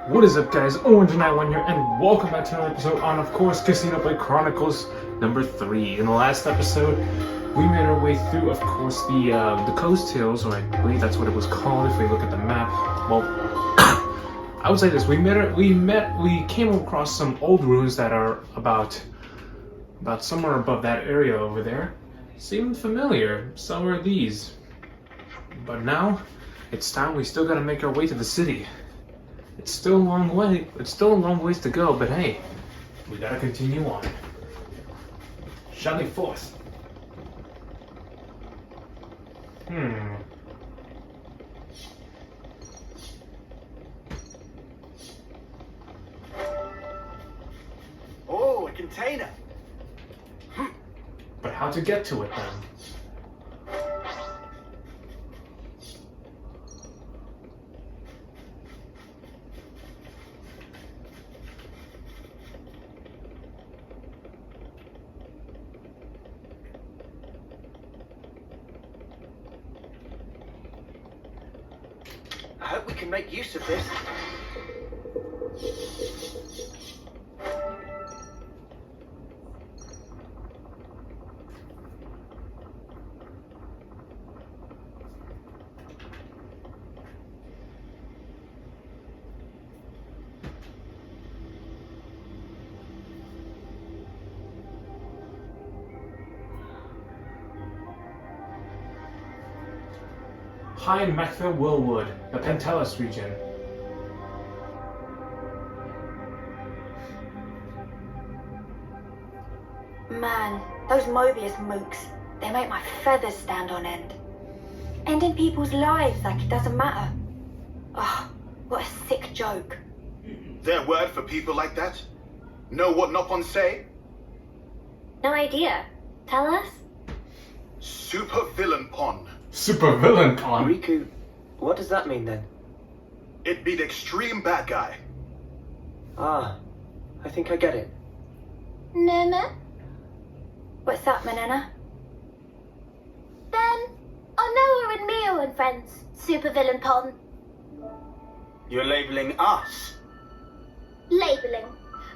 What is up, guys? Orange91 here, and welcome back to another episode on, of course, Xenoblade Chronicles number 3. In the last episode, we made our way through, of course, the Coast Hills, or I believe that's what it was called if we look at the map. Well, I would say this: we came across some old ruins that are about somewhere above that area over there. Seemed familiar. So are these. But now, it's time. We still gotta make our way to the city. It's still a long way. It's still a long ways to go, but hey, we gotta continue on. Shall forth. Oh, a container. But how to get to it then? I hope we can make use of this. High in Mechville Willwood, the Pentelis region. Man, those Mobius mooks, they make my feathers stand on end. Ending people's lives like it doesn't matter. Oh, what a sick joke. Their word for people like that? Know what Nopon say? No idea. Tell us? Super villain pon. Super villain con. Riku, what does that mean then? It be the extreme bad guy. Ah, I think I get it. Nana? What's up, Manana? Then, Onoa and Mio and friends, supervillain Pon. You're labeling us? Labeling.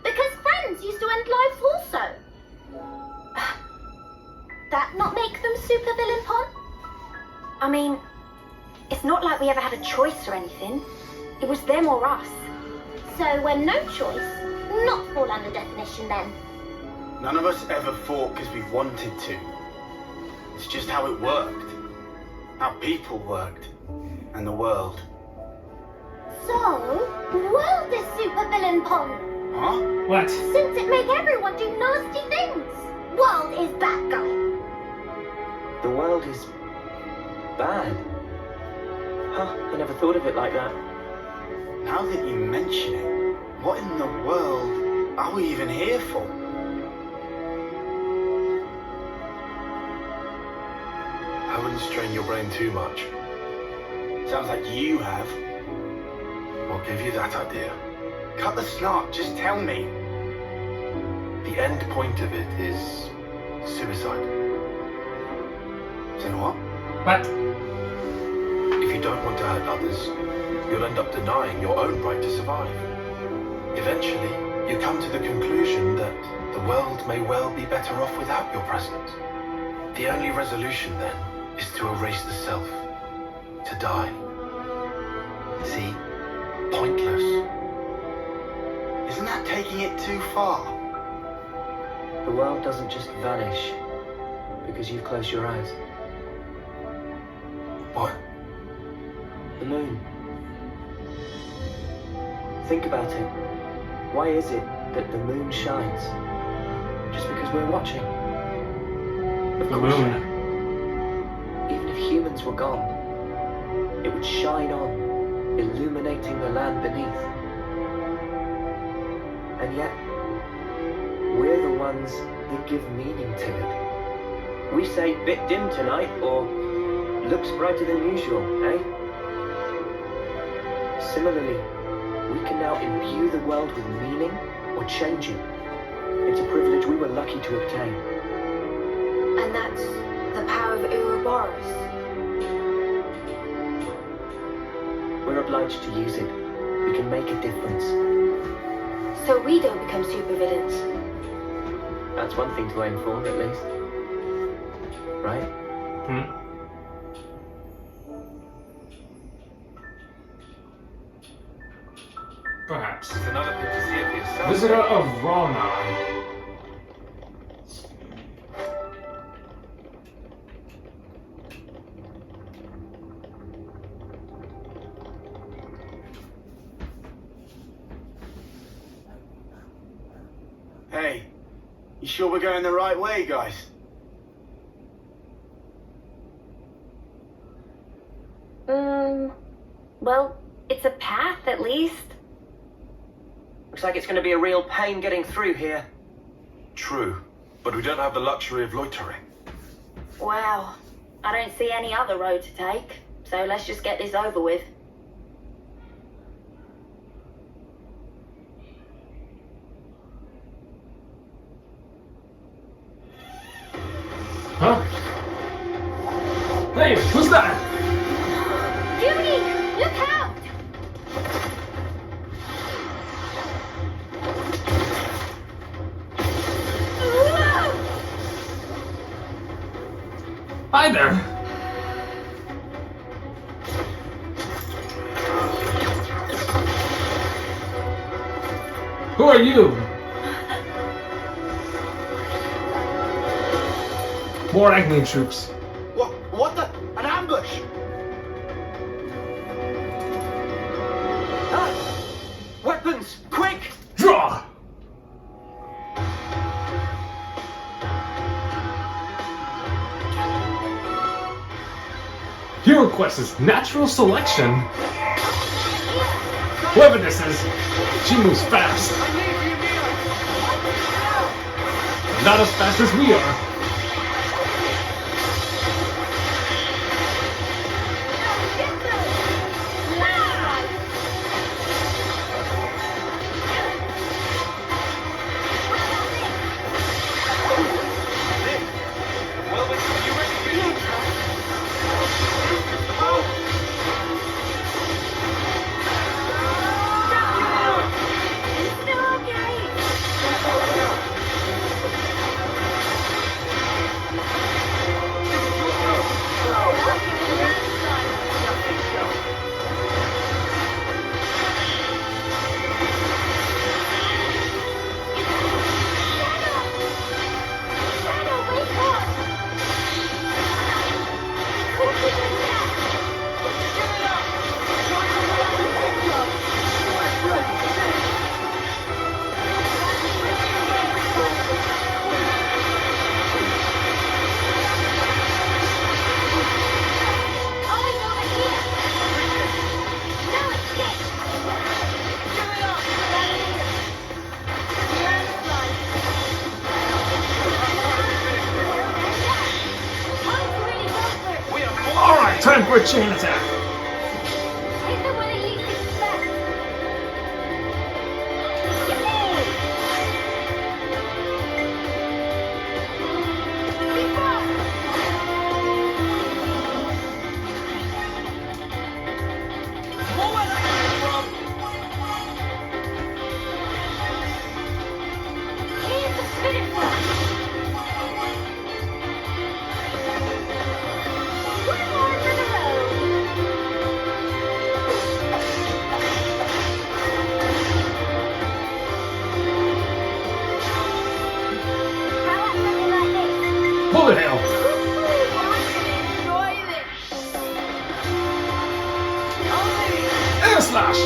Because friends used to end lives also. That not make them supervillain Pon? I mean, it's not like we ever had a choice or anything. It was them or us. So when no choice, not fall under definition then. None of us ever fought because we wanted to. It's just how it worked. How people worked. And the world. So, world is supervillain Pon. Huh? What? Since it make everyone do nasty things. World is bad guy. The world is bad. Huh, I never thought of it like that. Now that you mention it, what in the world are we even here for? I wouldn't strain your brain too much. Sounds like you have. What gave you that idea? Cut the snot, just tell me. The end point of it is suicide. Say what? What? If you don't want to hurt others, you'll end up denying your own right to survive. Eventually, you come to the conclusion that the world may well be better off without your presence. The only resolution then is to erase the self, to die. See? Pointless. Isn't that taking it too far? The world doesn't just vanish because you've closed your eyes. What? The moon. Think about it. Why is it that the moon shines? Just because we're watching? Of The course. moon. Even if humans were gone, it would shine on, illuminating the land beneath. And yet, we're the ones that give meaning to it. We say bit dim tonight, or looks brighter than usual, eh? Similarly, we can now imbue the world with meaning or change it. It's a privilege we were lucky to obtain. And that's the power of Ouroboros. We're obliged to use it, we can make a difference. So we don't become supervillains. That's one thing to aim for, at least. Right? Hmm? Perhaps. It's another thing to see it for yourself. Visitor of Rana. Hey, you sure we're going the right way, guys? Well, it's a path at least. Looks like it's going to be a real pain getting through here. True, but we don't have the luxury of loitering. Well, I don't see any other road to take, so let's just get this over with. Huh? Hey, who's that? Judy, look out! Hi there. Who are you? More Agni troops. What the? An ambush! Ah! Weapons! Quick! Draw! Your request is natural selection. Whoever this is, she moves fast. Not as fast as we are. Time for a chain attack. Hit them when they least expect. Keep up. Here's the spinning one. One more for the road. How about something like this? Bullet hell. Enjoy this. Air slash.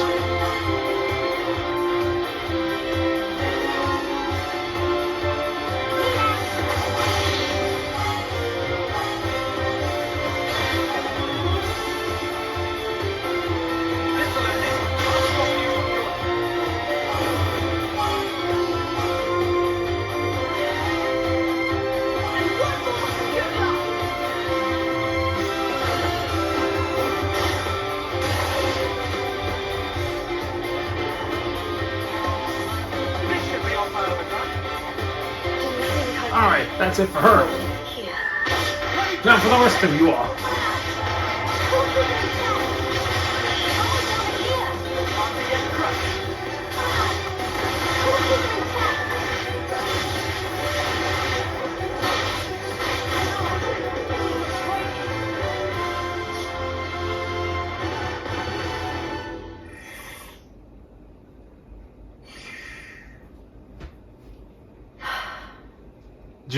Alright, that's it for her. Here. Now for the rest of you all. Here.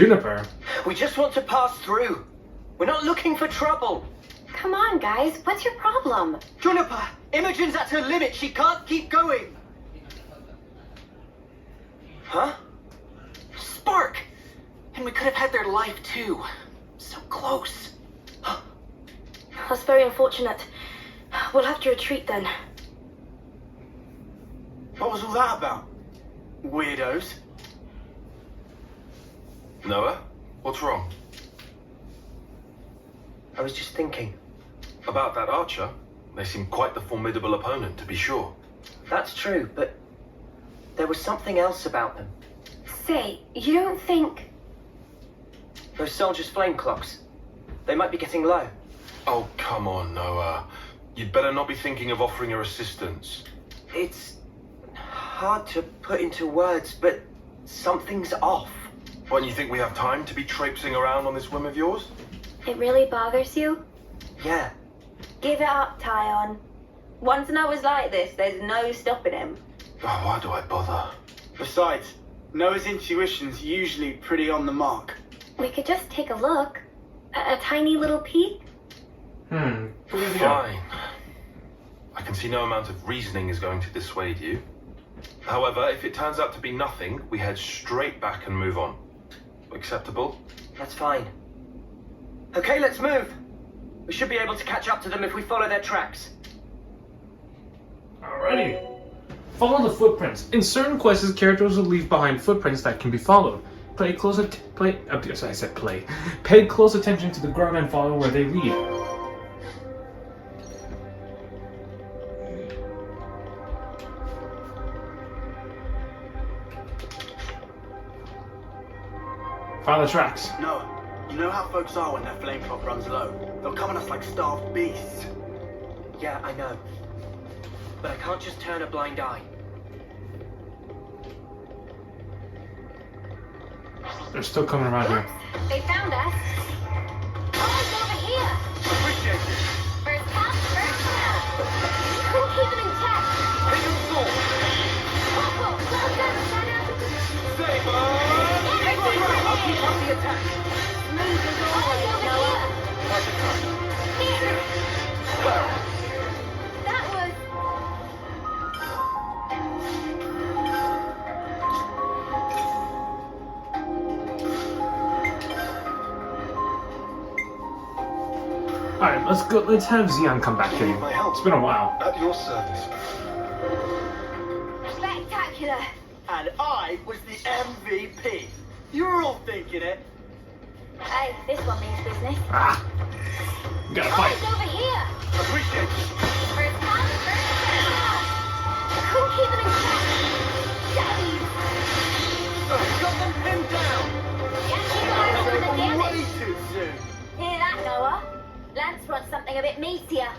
Juniper. We just want to pass through. We're not looking for trouble. Come on, guys. What's your problem? Juniper, Imogen's at her limit. She can't keep going. Huh? Spark! And we could have had their life too. So close. That's very unfortunate. We'll have to retreat then. What was all that about? Weirdos. Noah, what's wrong? I was just thinking. About that archer? They seem quite the formidable opponent, to be sure. That's true, but there was something else about them. Say, you don't think... Those soldiers' flame clocks. They might be getting low. Oh, come on, Noah. You'd better not be thinking of offering her assistance. It's hard to put into words, but something's off. What, you think we have time to be traipsing around on this whim of yours? It really bothers you? Yeah. Give it up, Tyon. Once Noah's like this, there's no stopping him. Oh, why do I bother? Besides, Noah's intuition's usually pretty on the mark. We could just take a look. A tiny little peek. Fine. I can see no amount of reasoning is going to dissuade you. However, if it turns out to be nothing, we head straight back and move on. Acceptable? That's fine. Okay, let's move. We should be able to catch up to them if we follow their tracks. Alrighty. Follow the footprints. In certain quests, characters will leave behind footprints that can be followed. Pay close attention to the ground and follow where they lead. Follow the tracks. Noah, you know how folks are when their flame clock runs low? They'll come at us like starved beasts. Yeah, I know. But I can't just turn a blind eye. They're still coming around here. They found us. Oh, it's over here. Appreciate it. First come, first served. We'll keep them in check. Take them full. Coco, well done, Santa. Save us! I'll keep up the attack. Smooth as always, Noah. Here. That was... Alright, let's go. Let's have Xeon come back in. My help. It's been a while. At your service. spectacular. And I was the MVP. You were all thinking it. Hey, this one means business. Ah! We gotta Oh, fight. it's over here. Appreciate it. First come, first served. Who'll keep them in check? Daddy. Got them pinned down. Yes, you guys are the Way damage. too soon. Hear that, Noah? Lance wants something a bit meatier.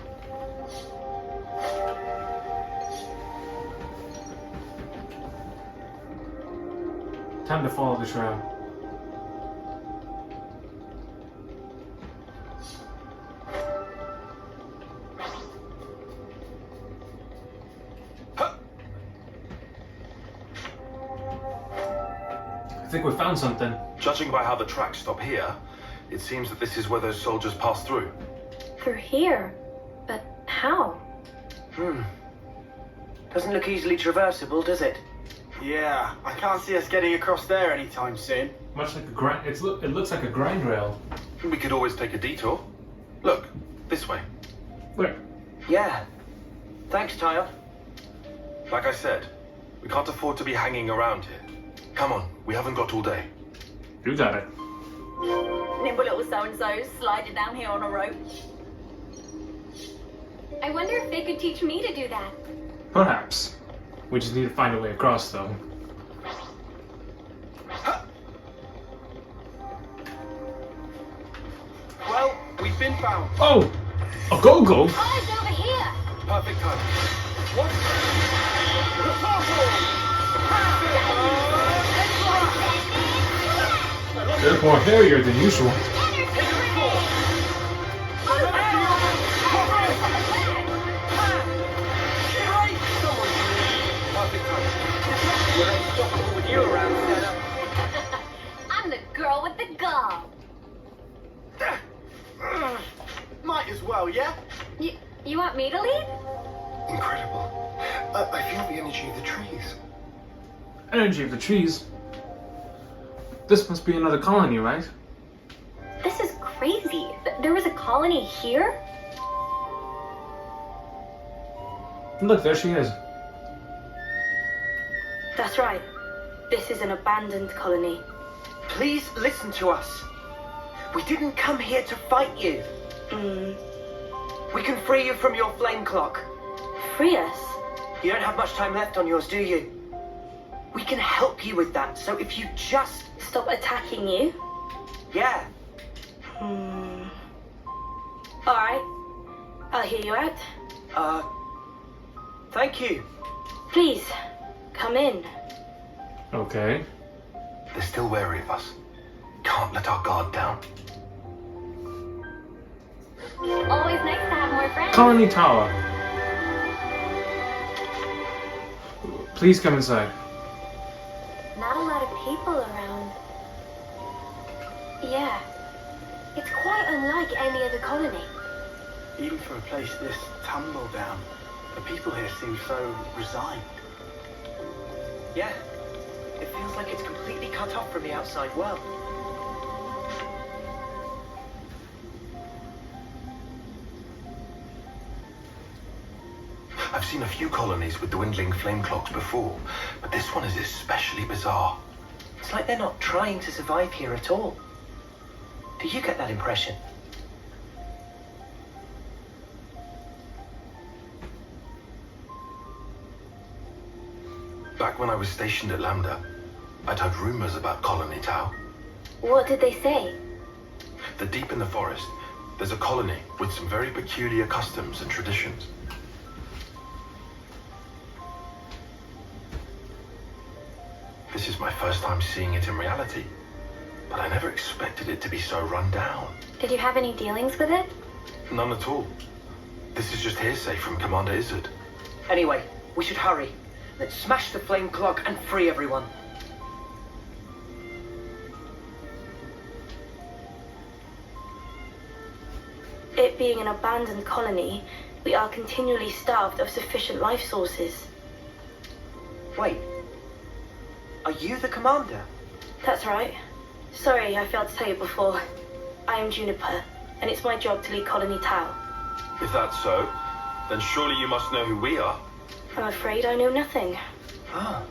Time to follow the shroud. I think we found something. Judging by how the tracks stop here, it seems that this is where those soldiers passed through. Through here? But how? Doesn't look easily traversable, does it? Yeah, I can't see us getting across there anytime soon. Much like a grind. It looks like a grind rail. We could always take a detour. Look, this way. Where? Yeah. Thanks, Tyon. Like I said, we can't afford to be hanging around here. Come on, we haven't got all day. You got it. Nimble little so-and-so sliding down here on a rope. I wonder if they could teach me to do that. Perhaps. We just need to find a way across, though. Well, we've been found. Oh! A go-go? Oh, it's over here. Perfect time. What? They're more hairier than usual. Perfect time. We're unstoppable with you around, Stella. I'm the girl with well, yeah? You want me to lead? Incredible. I feel the energy of the trees. Energy of the trees. This must be another colony, right? This is crazy. There was a colony here? Look, there she is. That's right. This is an abandoned colony. Please listen to us. We didn't come here to fight you. We can free you from your flame clock. Free us? You don't have much time left on yours, do you? We can help you with that, so if you just... Stop attacking you? Yeah. Alright. I'll hear you out. Thank you. Please, come in. Okay. They're still wary of us. Can't let our guard down. Always nice to have more friends. Colony Tower. Please come inside. Not a lot of people around. Yeah. It's quite unlike any other colony. Even for a place this tumble down, the people here seem so resigned. Yeah. It feels like it's completely cut off from the outside world. I've seen a few colonies with dwindling flame clocks before, but this one is especially bizarre. It's like they're not trying to survive here at all. Do you get that impression? Back when I was stationed at Lambda, I'd heard rumors about Colony Tau. What did they say? That deep in the forest, there's a colony with some very peculiar customs and traditions. This is my first time seeing it in reality, but I never expected it to be so run down. Did you have any dealings with it? None at all. This is just hearsay from Commander Izzard. Anyway, we should hurry. Let's smash the flame clock and free everyone. It being an abandoned colony, we are continually starved of sufficient life sources. Wait. Are you the commander? That's right. Sorry, I failed to tell you before. I am Juniper, and it's my job to lead Colony Tau. If that's so, then surely you must know who we are. I'm afraid I know nothing. Ah.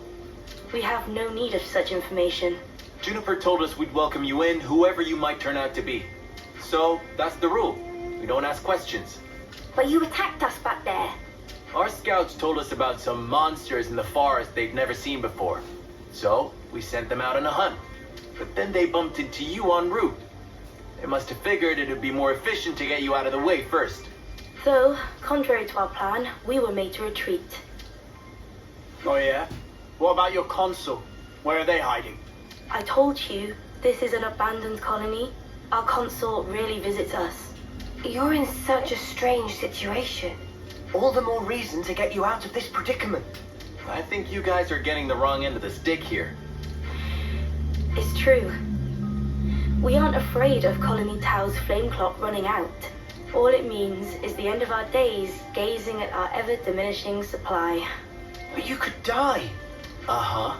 We have no need of such information. Juniper told us we'd welcome you in, whoever you might turn out to be. So, that's the rule. We don't ask questions. But you attacked us back there. Our scouts told us about some monsters in the forest they'd never seen before. So, we sent them out on a hunt. But then they bumped into you en route. They must have figured it'd be more efficient to get you out of the way first. So, contrary to our plan, we were made to retreat. Oh yeah? What about your consul? Where are they hiding? I told you, this is an abandoned colony. Our consul rarely visits us. You're in such a strange situation. All the more reason to get you out of this predicament. I think you guys are getting the wrong end of the stick here. It's true. We aren't afraid of Colony Tau's flame clock running out. All it means is the end of our days gazing at our ever-diminishing supply. But you could die. Uh-huh.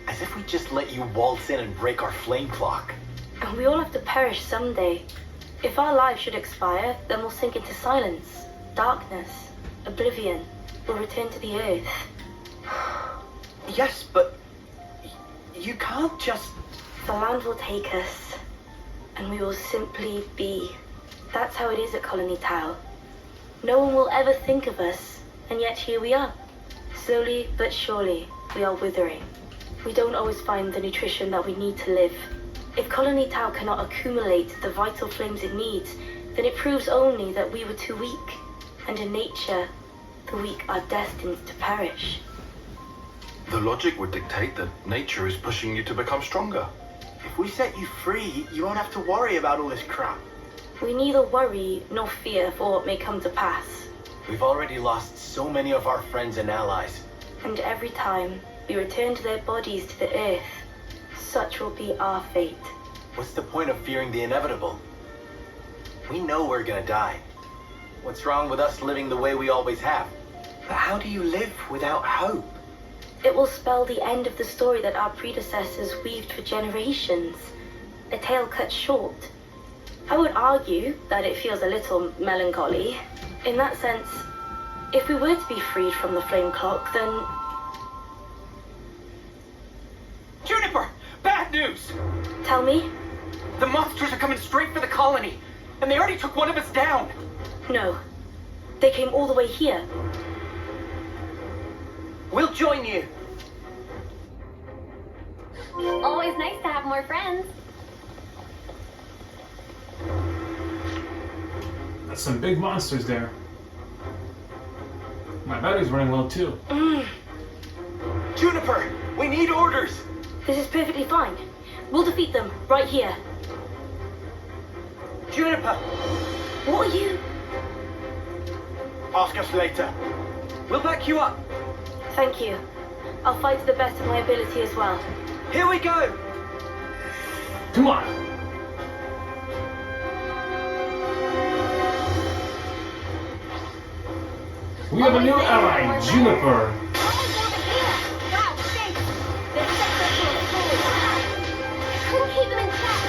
As if we just let you waltz in and break our flame clock. And we all have to perish someday. If our lives should expire, then we'll sink into silence, darkness, oblivion. We'll return to the earth. Yes, but you can't just... The land will take us, and we will simply be. That's how it is at Colony Tau. No one will ever think of us, and yet here we are. Slowly but surely, we are withering. We don't always find the nutrition that we need to live. If Colony Tau cannot accumulate the vital flames it needs, then it proves only that we were too weak. And in nature, the weak are destined to perish. The logic would dictate that nature is pushing you to become stronger. If we set you free, you won't have to worry about all this crap. We neither worry nor fear for what may come to pass. We've already lost so many of our friends and allies. And every time we return to their bodies to the earth, such will be our fate. What's the point of fearing the inevitable? We know we're gonna die. What's wrong with us living the way we always have? But how do you live without hope? It will spell the end of the story that our predecessors weaved for generations. A tale cut short. I would argue that it feels a little melancholy. In that sense, if we were to be freed from the flame clock, then... Juniper! Bad news! Tell me? The monsters are coming straight for the colony, and they already took one of us down. No. They came all the way here. We'll join you. Always nice to have more friends. That's some big monsters there. My battery's running low too. Juniper, we need orders. This is perfectly fine. We'll defeat them right here. Juniper, What are you? ask us later. We'll back you up. Thank you. I'll fight to the best of my ability as well. Here we go. Come on! We have a new ally, Juniper. Wow, thanks. They're successful. Couldn't keep them in check.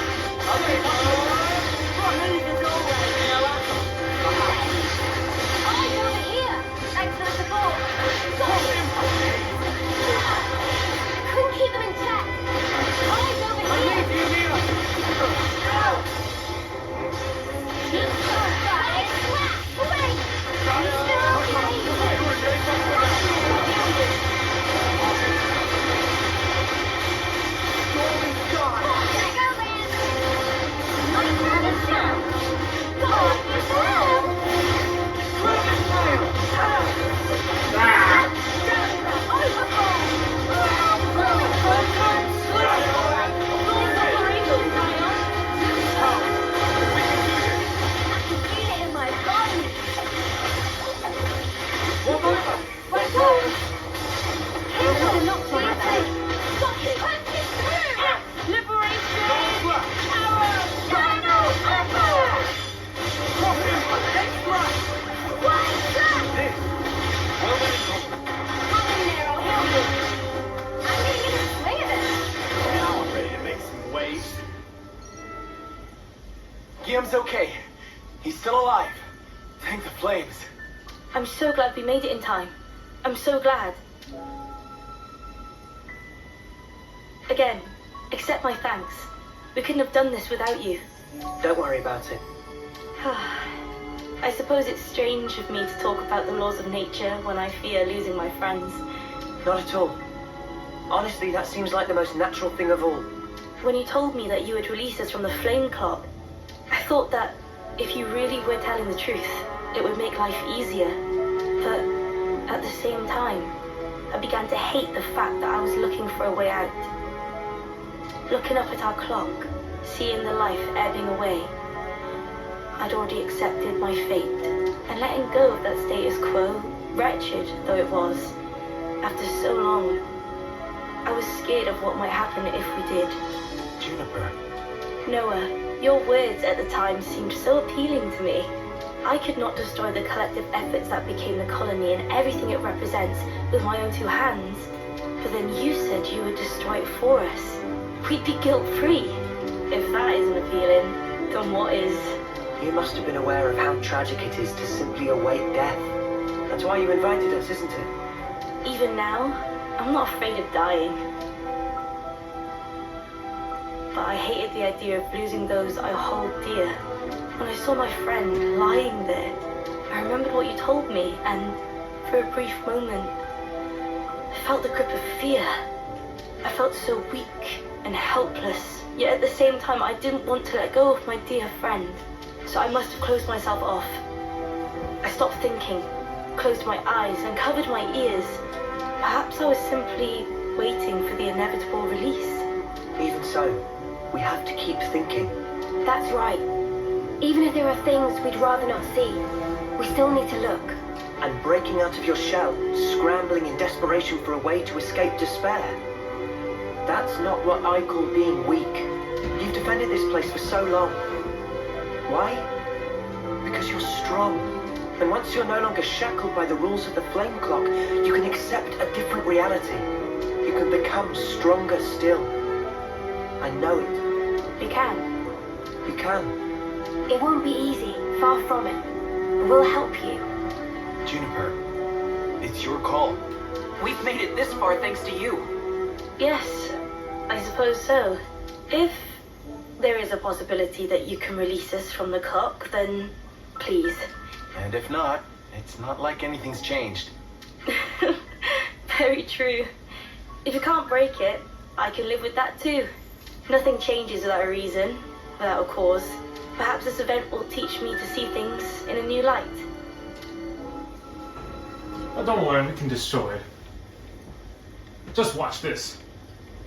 Eyes over here. Thanks for the support. Couldn't keep them in check. Eyes over here. Guillaume's okay. He's still alive. Thank the flames. I'm so glad we made it in time. I'm so glad. Again, accept my thanks. We couldn't have done this without you. Don't worry about it. I suppose it's strange of me to talk about the laws of nature when I fear losing my friends. Not at all. Honestly, that seems like the most natural thing of all. When you told me that you would release us from the flame clock, I thought that if you really were telling the truth, it would make life easier. But at the same time, I began to hate the fact that I was looking for a way out. Looking up at our clock, seeing the life ebbing away, I'd already accepted my fate, and letting go of that status quo, wretched though it was, after so long, I was scared of what might happen if we did. Juniper. Noah, your words at the time seemed so appealing to me. I could not destroy the collective efforts that became the colony and everything it represents with my own two hands. But then you said you would destroy it for us. We'd be guilt-free. If that isn't appealing, then what is? You must have been aware of how tragic it is to simply await death. That's why you invited us, isn't it? Even now, I'm not afraid of dying. But I hated the idea of losing those I hold dear. When I saw my friend lying there, I remembered what you told me, and for a brief moment, I felt the grip of fear. I felt so weak and helpless, yet at the same time I didn't want to let go of my dear friend. So I must have closed myself off. I stopped thinking, closed my eyes, and covered my ears. Perhaps I was simply waiting for the inevitable release. Even so, we have to keep thinking. That's right. Even if there are things we'd rather not see, we still need to look. And breaking out of your shell, scrambling in desperation for a way to escape despair. That's not what I call being weak. You've defended this place for so long. Why? Because you're strong. And once you're no longer shackled by the rules of the flame clock, you can accept a different reality. You can become stronger still. I know it. We can. You can. It won't be easy, far from it. We'll help you. Juniper, it's your call. We've made it this far thanks to you. Yes, I suppose so. If there is a possibility that you can release us from the clock, then please. And if not, it's not like anything's changed. Very true. If you can't break it, I can live with that too. Nothing changes without a reason, without a cause. Perhaps this event will teach me to see things in a new light. Oh, don't worry, we can destroy it. Just watch this.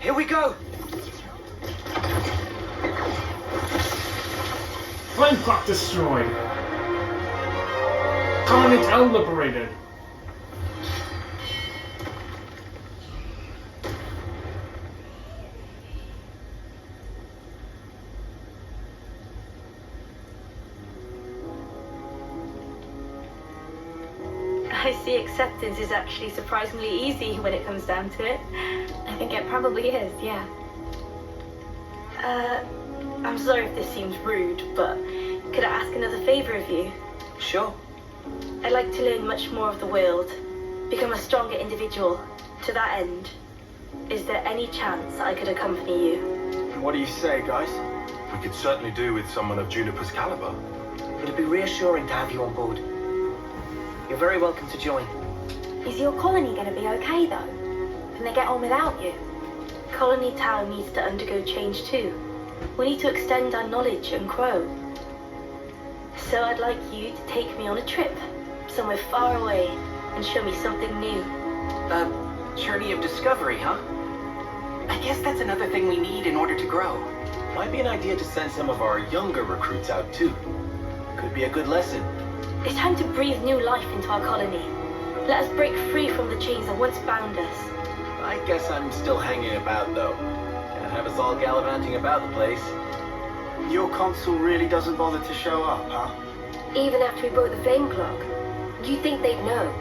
Here we go! Flame clock destroyed. Colony Town liberated. I see acceptance is actually surprisingly easy when it comes down to it. I think it probably is, yeah. I'm sorry if this seems rude, but could I ask another favor of you? Sure. I'd like to learn much more of the world, become a stronger individual. To that end, is there any chance I could accompany you? What do you say, guys? We could certainly do with someone of Juniper's caliber. It'd be reassuring to have you on board. You're very welcome to join. Is your colony going to be okay, though? Can they get on without you? Colony Town needs to undergo change too. We need to extend our knowledge and grow. So I'd like you to take me on a trip, somewhere far away, and show me something new. Journey of discovery, huh? I guess that's another thing we need in order to grow. Might be an idea to send some of our younger recruits out too. Could be a good lesson. It's time to breathe new life into our colony. Let us break free from the chains that once bound us. I guess I'm still hanging about though. Can't have us all gallivanting about the place. Your consul really doesn't bother to show up, huh? Even after we broke the flame clock? Do you think they'd know?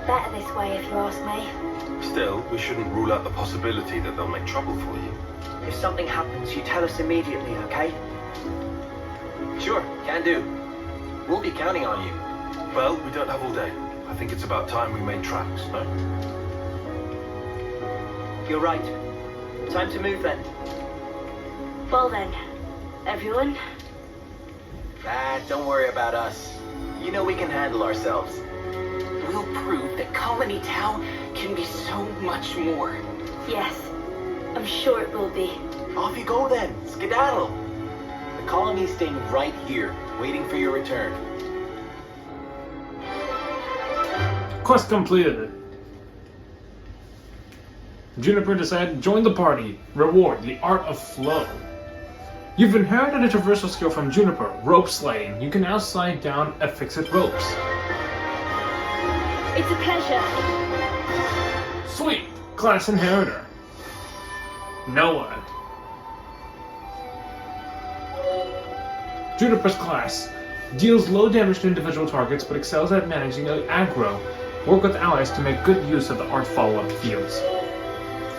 Better this way, if you ask me. Still, we shouldn't rule out the possibility that they'll make trouble for you. If something happens, you tell us immediately, okay? Sure, can do. We'll be counting on you. Well, we don't have all day. I think it's about time we made tracks, no? You're right. Time to move then. Well then, everyone, Don't worry about us. You know we can handle ourselves. We'll prove that Colony Town can be so much more. yes, I'm sure it will be. Off you go then, skedaddle. The colony's staying right here, waiting for your return. Quest completed. Juniper decided to join the party. Reward, the art of flow. You've inherited a traversal skill from Juniper, rope sliding. You can now slide down affixed ropes. It's a pleasure. Sweet! Class inheritor. Noah. Juniper's class. Deals low damage to individual targets, but excels at managing aggro. Work with allies to make good use of the art follow-up fields.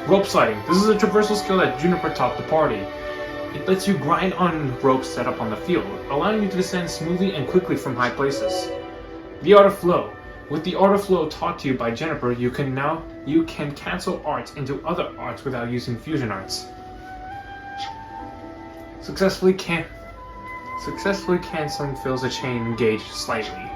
Rope sliding. This is a traversal skill that Juniper taught the party. It lets you grind on ropes set up on the field, allowing you to descend smoothly and quickly from high places. The art of flow. With the art of flow taught to you by Juniper, you can cancel arts into other arts without using fusion arts. Successfully canceling fills a chain engaged slightly.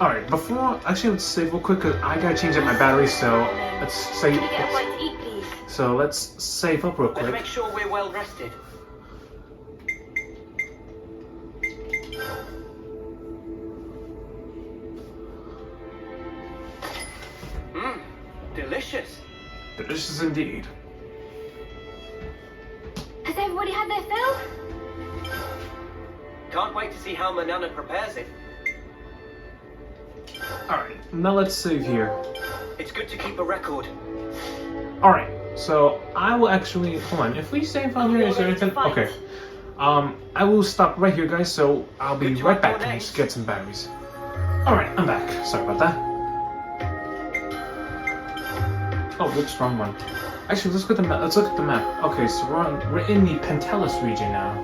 Alright, before, actually let's save real quick, cause I gotta change up my battery, so let's save, Can we get a bite to eat, please? so let's save up real Let's quick. make sure we're well rested. Delicious. Delicious indeed. Has everybody had their fill? Can't wait to see how Manana prepares it. Alright, now let's save here. It's good to keep a record. Alright, so I will actually, hold on, if we save on here, is there anything? Okay. I will stop right here, guys, so I'll be Good right job, back to Cornette. just get some batteries. Alright, I'm back. Sorry about that. Oh, whoops, wrong one. Actually, let's look at the map. Okay, so we're in the Pentelis region now.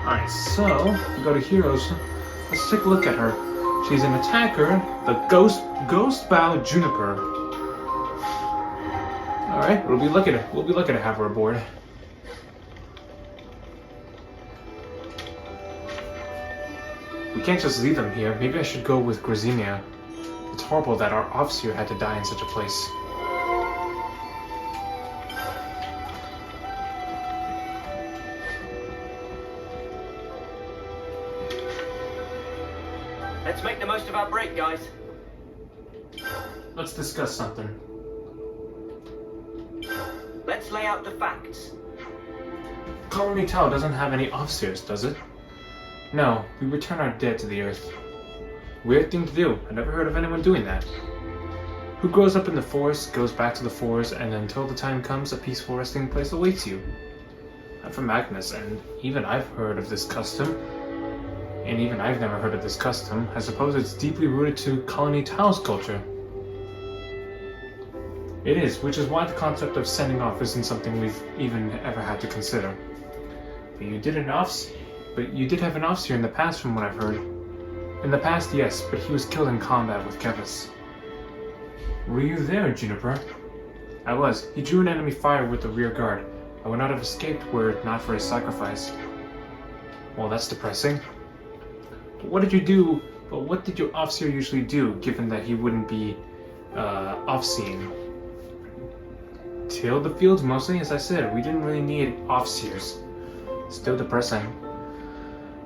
Alright, so we go to heroes. Let's take a look at her. She's an attacker, the Ghost Bow Juniper. Alright, we'll be lucky to have her aboard. We can't just leave them here. Maybe I should go with Grazenia. It's horrible that our officer had to die in such a place. Let's make the most of our break, guys. Let's discuss something. Let's lay out the facts. Colony Tau doesn't have any officers, does it? No, we return our dead to the Earth. Weird thing to do. I never heard of anyone doing that. Who grows up in the forest, goes back to the forest, and until the time comes, a peaceful resting place awaits you. I'm from Magnus, and even I've heard of this custom. And even I've never heard of this custom. I suppose it's deeply rooted to Colony Tau's culture. It is, which is why the concept of sending off isn't something we've even ever had to consider. But you did have an officer in the past, from what I've heard. In the past, yes, but he was killed in combat with Kevis. Were you there, Juniper? I was. He drew an enemy fire with the rear guard. I would not have escaped were it not for his sacrifice. Well, that's depressing. But what did your officer usually do, given that he wouldn't be off-scene? Tilled the fields mostly, as I said. We didn't really need officers. Still depressing.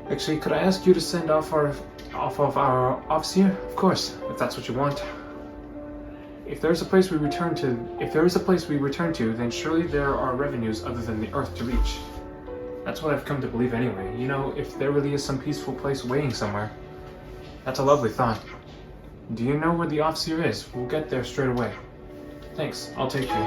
Actually, could I ask you to send off of our officer? Of course, if that's what you want. If there is a place we return to, then surely there are revenues other than the Earth to reach. That's what I've come to believe anyway. You know, if there really is some peaceful place waiting somewhere. That's a lovely thought. Do you know where the officer is? We'll get there straight away. Thanks, I'll take you.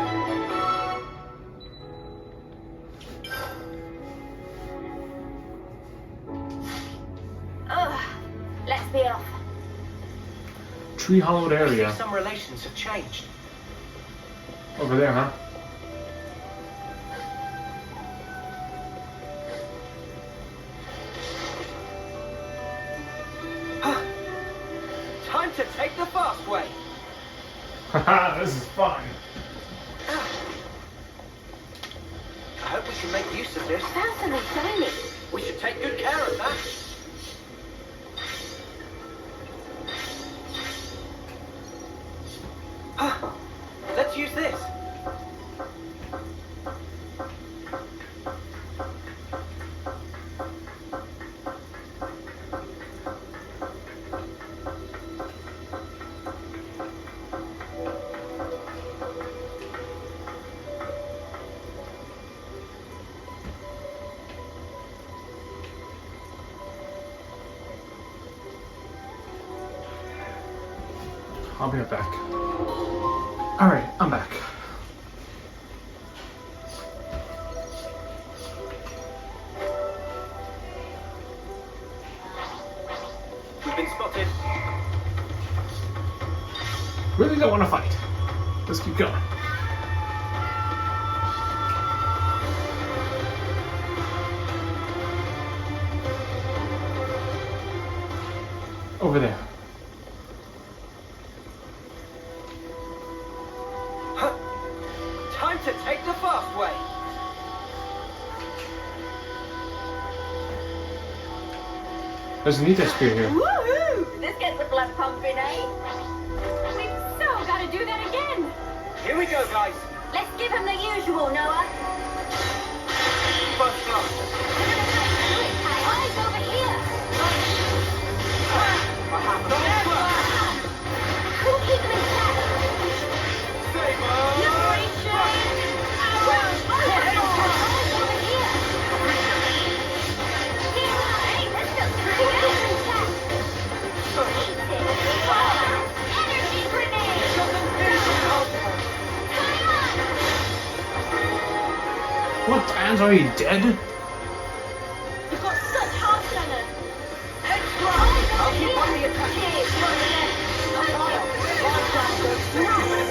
Let's be off. Tree hollowed area. Some relations have changed. Over there, huh? Time to take the fast way. Haha, this is fun. I hope we can make use of this. Found something shiny. We should take good care of that. Let's use this. I'll be right back. Alright, I'm back. We've been spotted. Really don't want to fight. Let's keep going. Over there. Time to take the fast way. There's an ether spear here. Woohoo! This gets the blood pumping, eh? We've so got to do that again. Here we go, guys. Let's give him the usual, Noah. First class. Eyes over here. I have no plan. Who keep them intact? man's already dead? You've got such heart, Shannon. I'll keep on the attack.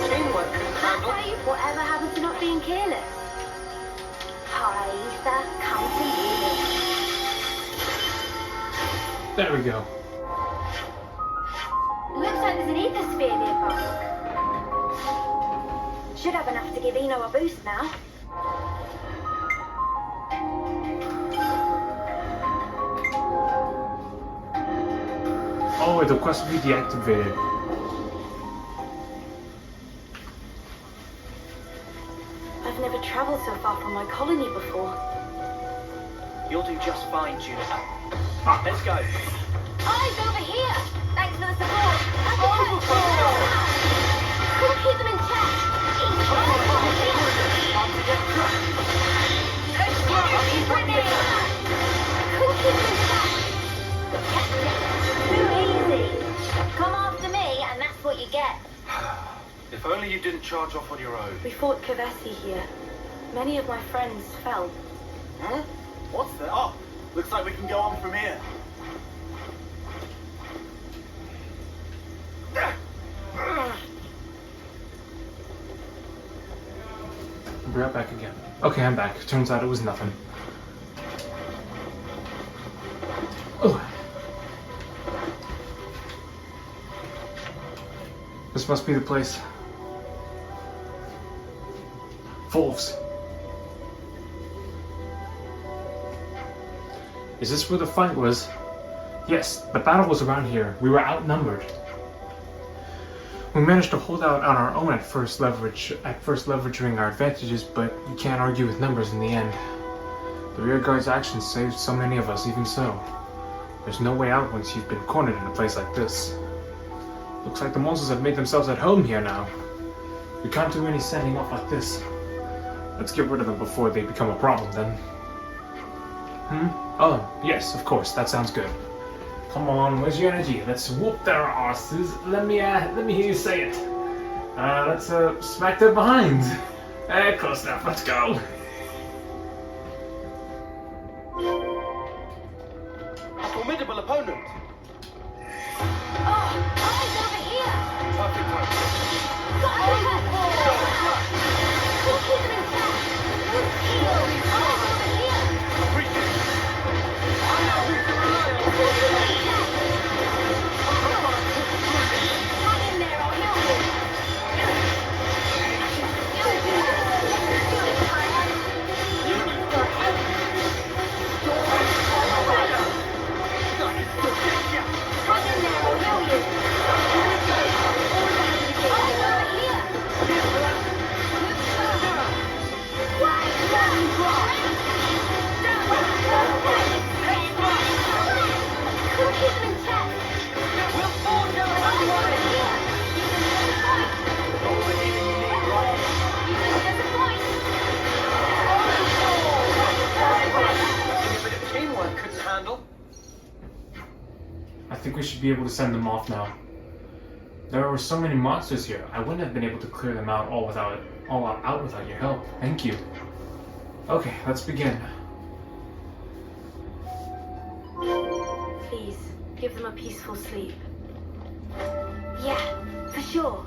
Teamwork couldn't handle. Whatever happened to not being careless? Hide the company. There we go. Looks like there's an ether sphere nearby. Should have enough to give Eno a boost now. Oh, the quest will be deactivated. I've never traveled so far from my colony before. You'll do just fine, Juniper. Ah. Let's go. Eyes over here. Thanks for the support. We'll keep them in check. We'll keep them in check. Too easy. Come after me, and that's what you get. If only you didn't charge off on your own. We fought Kavesi here. Many of my friends fell. Hmm? What's that? Oh, looks like we can go on from here. Be right back again. Okay, I'm back. Turns out it was nothing. Oh. This must be the place. Wolves. Is this where the fight was? Yes, the battle was around here. We were outnumbered. We managed to hold out on our own at first leveraging our advantages, but you can't argue with numbers in the end. The rear guard's actions saved so many of us, even so. There's no way out once you've been cornered in a place like this. Looks like the monsters have made themselves at home here now. We can't do any standing off like this. Let's get rid of them before they become a problem, then. Oh, yes, of course, that sounds good. Come on, where's your energy? Let's whoop their asses. Let me hear you say it. Let's smack their behinds. Close enough, let's go. A formidable opponent. Oh, eyes over here. Perfect time. We'll keep them in check. Eyes over here. Appreciate it. Hang in there, I'll help you. You'll do this. Good, Tyler. You need your help. Hang in there, I'll help you. Eyes over here. We'll keep them in check. We'll fall down eyes over here. All the healing you need, right? You didn't disappoint. A bit of teamwork couldn't handle. I think we should be able to send them off now. There were so many monsters here. I wouldn't have been able to clear them out all without your help. Thank you. Okay, let's begin. Please, give them a peaceful sleep. Yeah, for sure.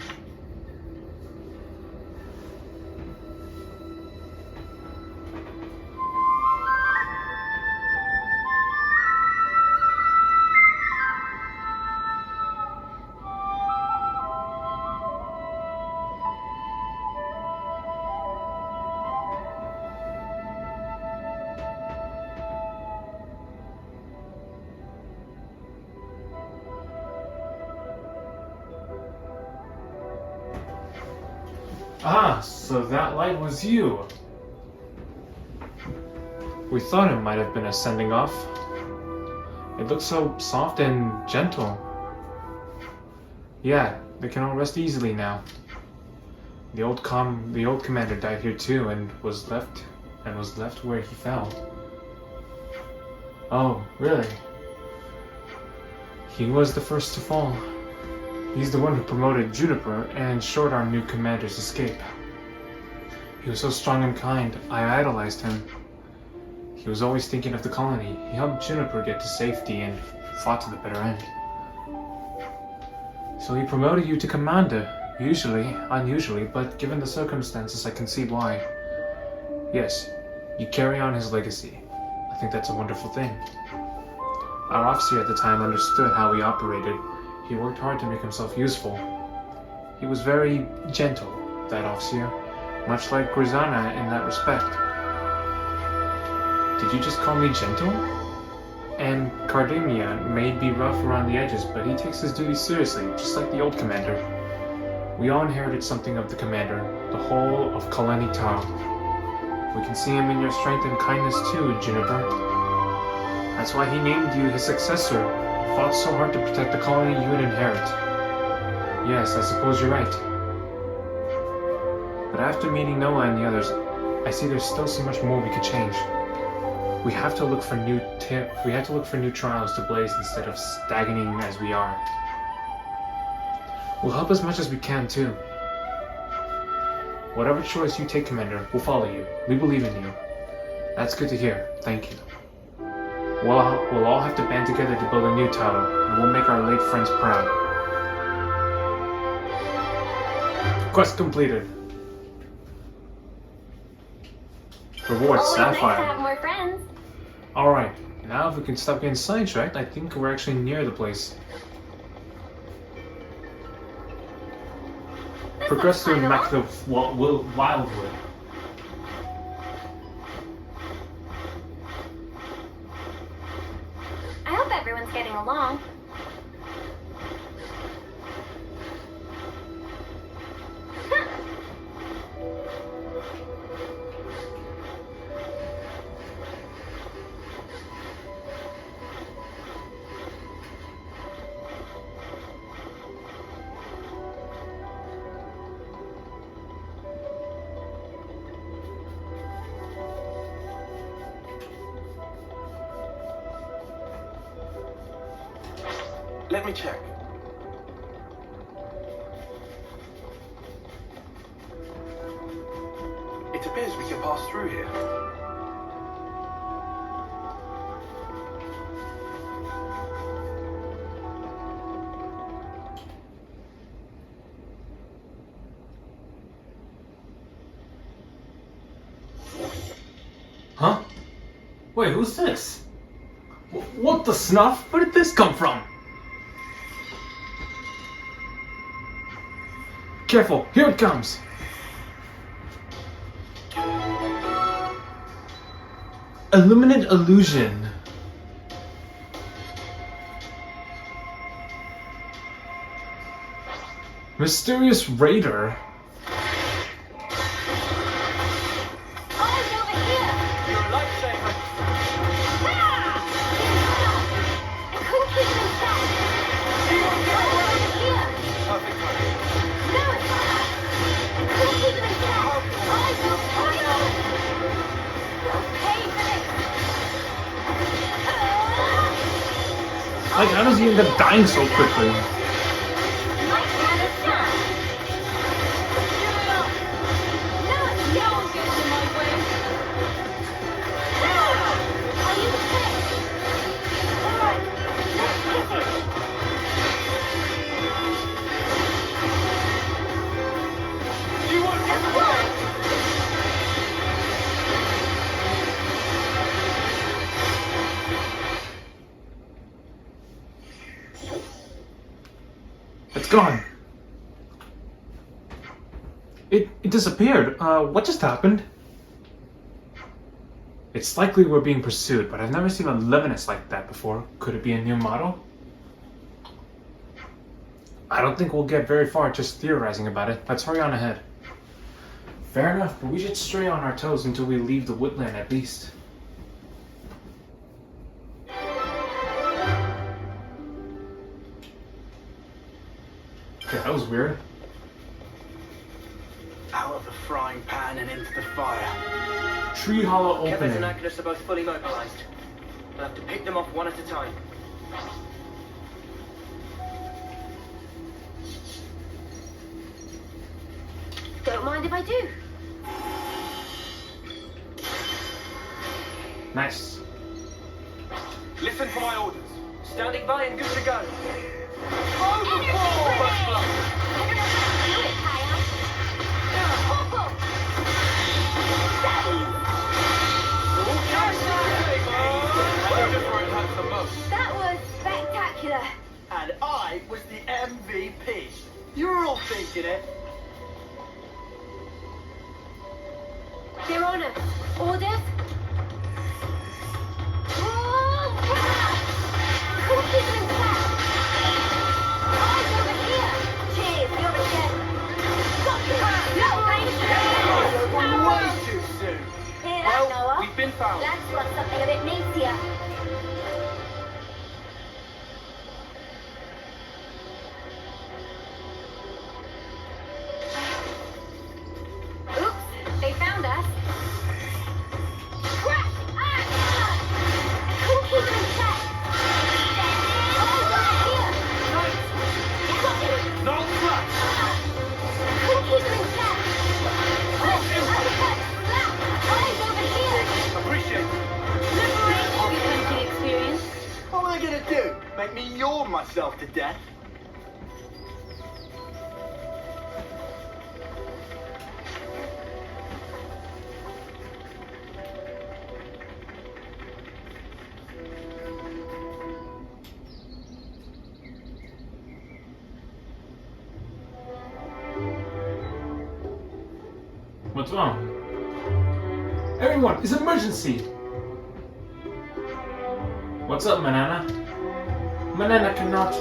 Ah, so that light was you. We thought it might have been a sending off. It looks so soft and gentle. Yeah, they can all rest easily now. The old commander died here too and was left where he fell. Oh, really? He was the first to fall. He's the one who promoted Juniper and ensured our new commander's escape. He was so strong and kind, I idolized him. He was always thinking of the colony. He helped Juniper get to safety and fought to the bitter end. So he promoted you to commander. Unusually, but given the circumstances, I can see why. Yes, you carry on his legacy. I think that's a wonderful thing. Our officer at the time understood how he operated. He worked hard to make himself useful. He was very gentle, that officer, much like Grisana in that respect. Did you just call me gentle? And Cardemia may be rough around the edges, but he takes his duties seriously, just like the old commander. We all inherited something of the commander, the whole of Kalani Tau. We can see him in your strength and kindness too, Juniper. That's why he named you his successor. Fought so hard to protect the colony you would inherit. Yes, I suppose you're right. But after meeting Noah and the others, I see there's still so much more we could change. We have to look for new trials to blaze instead of stagnating as we are. We'll help as much as we can too. Whatever choice you take, Commander, we'll follow you. We believe in you. That's good to hear. Thank you. We'll all have to band together to build a new tower, and we'll make our late friends proud. Quest completed. Reward Always nice to Sapphire. have more friends. Alright, now if we can stop getting sidetracked, I think we're actually near the place. This Progress looks through kinda Mac the Wildwood. I hope everyone's getting along. Let me check. It appears we can pass through here. Huh? Wait, who's this? What the snuff? Where did this come from? Careful, here it comes! Illuminate Illusion. Mysterious Raider. Eyes over here! You're a lifesaver. I couldn't keep them back. Eyes over here! Perfect timing. No, it's not. I couldn't keep them back. Eyes over here! Pay for this. Like, how does he end up dying so quickly? Might have a chance. Give it up. No, it's no one gets in my way. Are you okay? All right, let's hit it. You won't get away. It's gone. It disappeared. What just happened? It's likely we're being pursued, but I've never seen a Levinus like that before. Could it be a new model? I don't think we'll get very far just theorizing about it. Let's hurry on ahead. Fair enough, but we should stay on our toes until we leave the woodland at least. Okay, that was weird. Out of the frying pan and into the fire. Tree Hollow Kevin opening. and Agnes are both fully mobilized. We'll have to pick them off one at a time. Don't mind if I do. Nice. Listen for my orders. Standing by and good to go. Energy grenade! I don't know how to do it, Kaya. That was spectacular. And I was the MVP. You're all thinking it. Your Honor, orders? Cookies and crab. Eyes over here. Cheers, you're a gent. No Way too soon. Hear that, Well, Noah? we've been found. Let's want something a bit meatier. Oops, they found us. Crash! Cookies and check. Eyes over here. Got it. No flash. Cookies and check. Uppercut. Slap. Eyes over here. Appreciate it. Liberate your hunting experience. What am I gonna do? Make me yawn myself to death? What's wrong? Everyone, it's an emergency! What's up, Manana? Manana cannot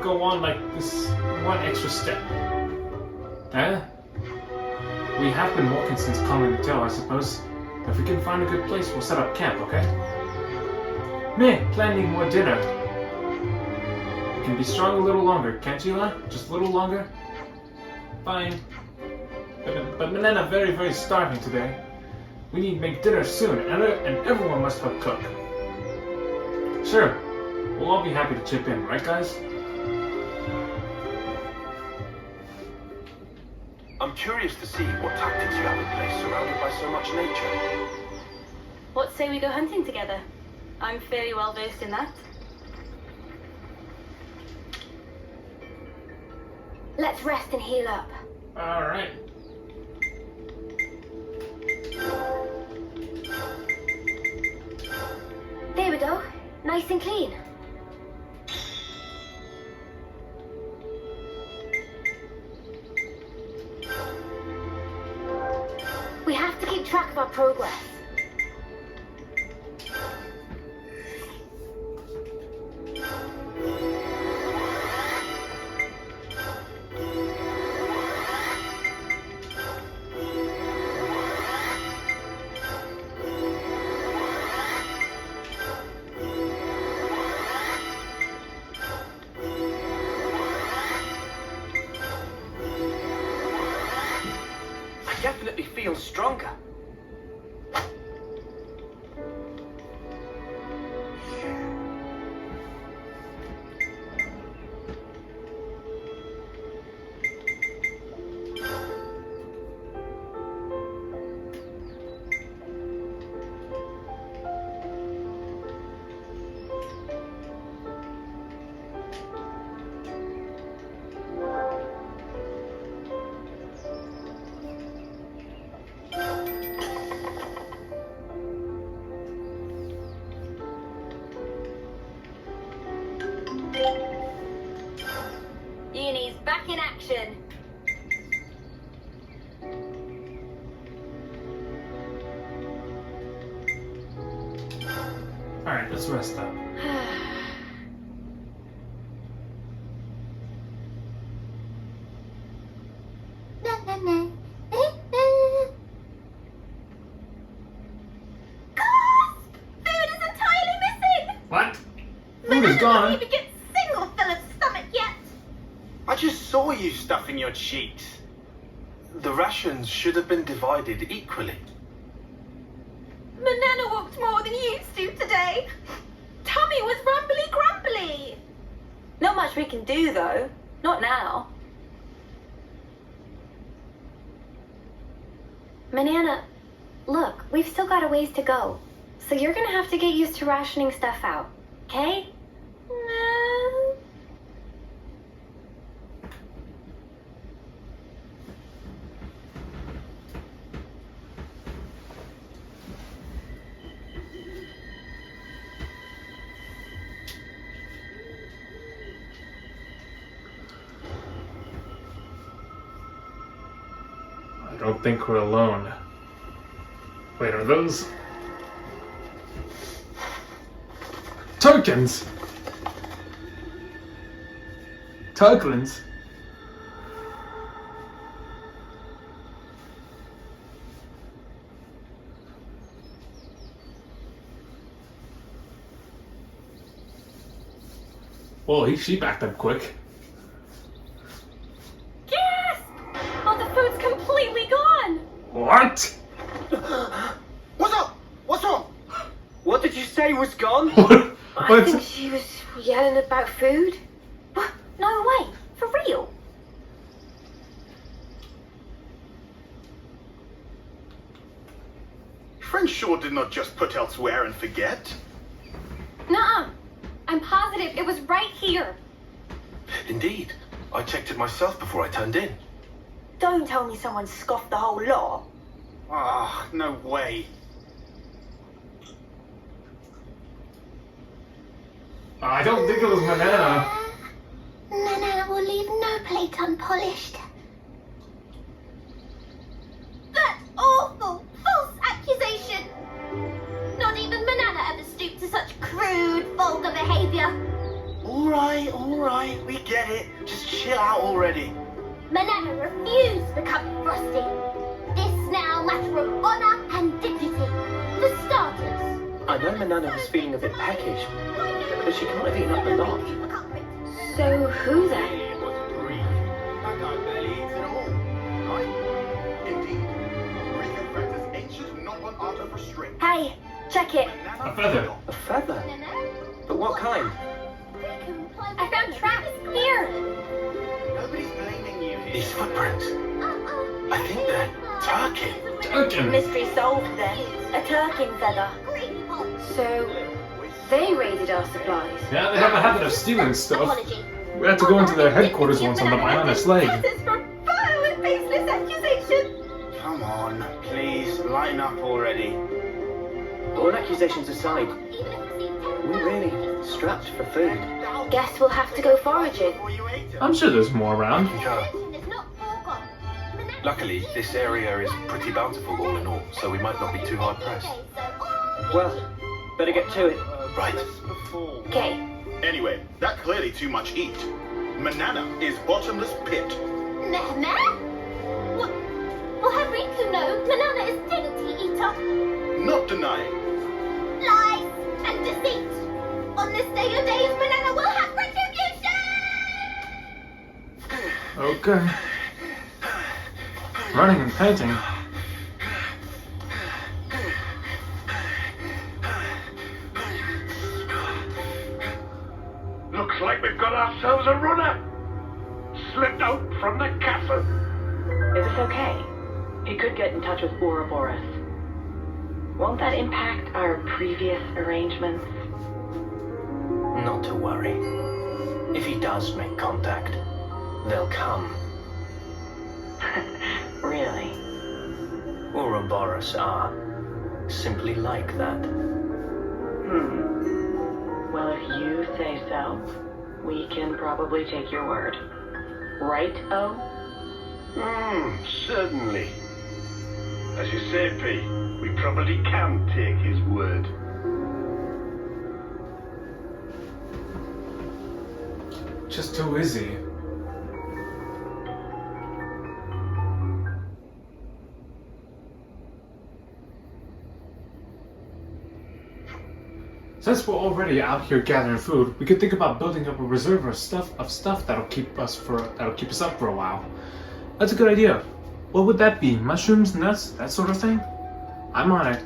go on like this one extra step. Eh? We have been walking since calling the tail, I suppose. If we can find a good place, we'll set up camp, okay? Meh, planning more dinner. You can be strong a little longer, can't you, huh? Just a little longer? Fine. But Manana very, very starving today. We need to make dinner soon, and everyone must help cook. Sure, we'll all be happy to chip in, right guys? I'm curious to see what tactics you have in place surrounded by so much nature. What say we go hunting together? I'm fairly well versed in that. Let's rest and heal up. Alright. There we go. Nice and clean. We have to keep track of our progress. I definitely feel stronger. Uni's back in action. Alright, let's rest up. Food is entirely missing! What? Food is gone. Even get single fill of stomach yet. I just saw you stuffing your cheeks. The rations should have been divided equally. Manana walked more than you used to today. Tummy was rumbly grumbly. Not much we can do, though. Not now. Manana, Look, we've still got a ways to go. So you're gonna have to get used to rationing stuff out, okay? I don't think we're alone. Wait, are those tokens? Turklins? Whoa, she backed up quick. Yes! Oh, the food's completely gone! What? What's up? What's wrong? What did you say was gone? I think she was yelling about food. What? No way. For real? Friend sure did not just put elsewhere and forget. Nuh-uh. I'm positive it was right here. Indeed. I checked it myself before I turned in. Don't tell me someone scoffed the whole lot. Ah, no way. I don't think it was Banana. Nana will leave no plate unpolished. That's awful! False accusation! Not even Banana ever stooped to such crude, vulgar behavior. All right, we get it. Just chill out already. Banana refused to become frosty. This now matter of honor and dignity. For starters. I know Manana was feeling a bit peckish, but she can't have eaten up the lot. So who then? It was Brie. That guy barely eats at all. Right? Indeed. Brie confessed as ancient not one art of restraint. Hey, check it. A feather. A feather? But what kind? I found traps here. Nobody's blaming you here. These footprints. I think they're turkey. Turkin. Mystery solved then. A Turkin feather. So they raided our supplies. Yeah, they have a habit of stealing stuff. Apology. We had to go into their headquarters once on the Banana Slave. For vile and baseless accusation. Come on, please, lighten up already. All accusations aside, we're really strapped for food. Guess we'll have to go foraging. Before you ate it. I'm sure there's more around. Luckily, this area is pretty bountiful all in all, so we might not be too hard pressed. Well, better get to it. Right. Before. Okay. Anyway, that clearly too much eat. Manana is bottomless pit. Meh? Well, have Riku know Manana is dignity eater? Not denying. Lies and deceit. On this day of days, Manana will have retribution! Okay. Running and painting. Looks like we've got ourselves a runner. Slipped out from the castle. Is this okay? He could get in touch with Ouroboros. Won't that impact our previous arrangements? Not to worry. If he does make contact, they'll come. Really? Ouroboros are simply like that. Well, if you say so, we can probably take your word. Right, O? Certainly. As you say, P, we probably can take his word. Just too easy. Since we're already out here gathering food, we could think about building up a reserve of stuff that'll keep us up for a while. That's a good idea. What would that be? Mushrooms, nuts, that sort of thing? I'm on it.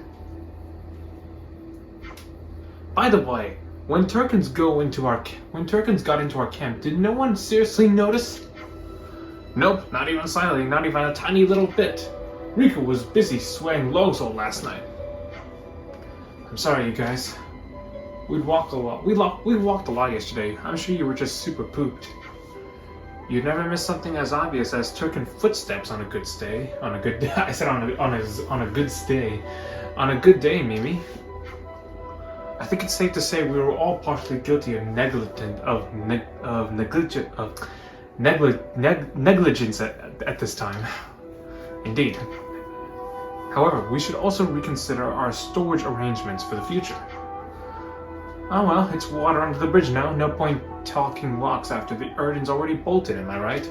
By the way, when Turkins got into our camp, did no one seriously notice? Nope, not even slightly, not even a tiny little bit. Riku was busy swaying logs all last night. I'm sorry, you guys. We walked a lot yesterday. I'm sure you were just super pooped. You'd never miss something as obvious as Turkin footsteps on a good day. On a good day. I said on a good day. On a good day, Mimi. I think it's safe to say we were all partially guilty of negligence at this time. Indeed. However, we should also reconsider our storage arrangements for the future. Oh well, it's water under the bridge now. No point talking locks after the Erden's already bolted, am I right?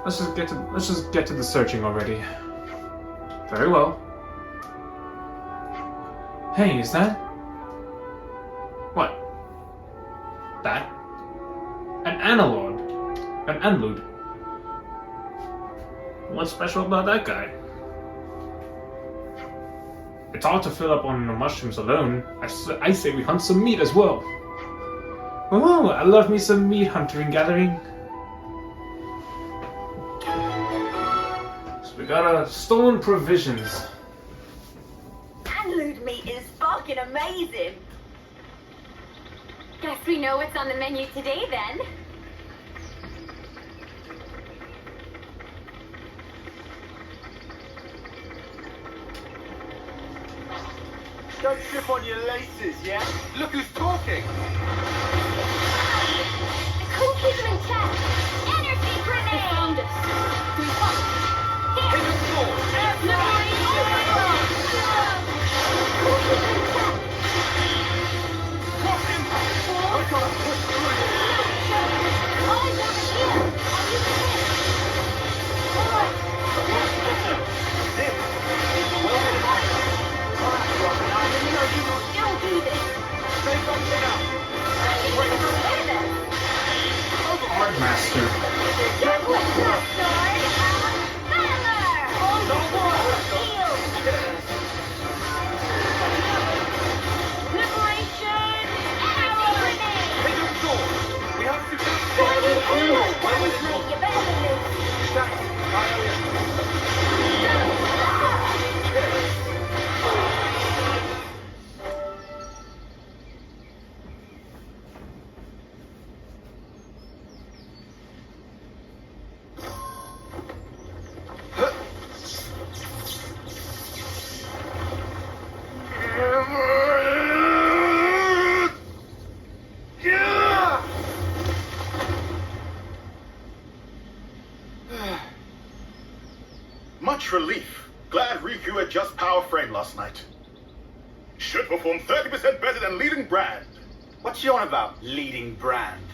Let's just get to the searching already. Very well. Hey, is that? What? That? An analog. An Anlude. What's special about that guy? It's hard to fill up on the mushrooms alone. I say we hunt some meat as well. Oh, I love me some meat hunting and gathering. So we got stolen provisions. Anlude meat is fucking amazing. Guess we know what's on the menu today then. Don't trip on your laces, yeah? Look who's talking! Couldn't keep them in check. Energy grenade! They found us. Hit the floor! Cross impact! I gotta push through! Eyes over here! Are you clear? Alright, let's get it! This is well. Still do this! Say something else! Master. Juggling sword and Valor! Liberation! Energy grenade! Hit the floor! We have to You better than this! Much relief. Glad Riku had just power frame last night. Should perform 30% better than leading brand. What's you on about, leading brand?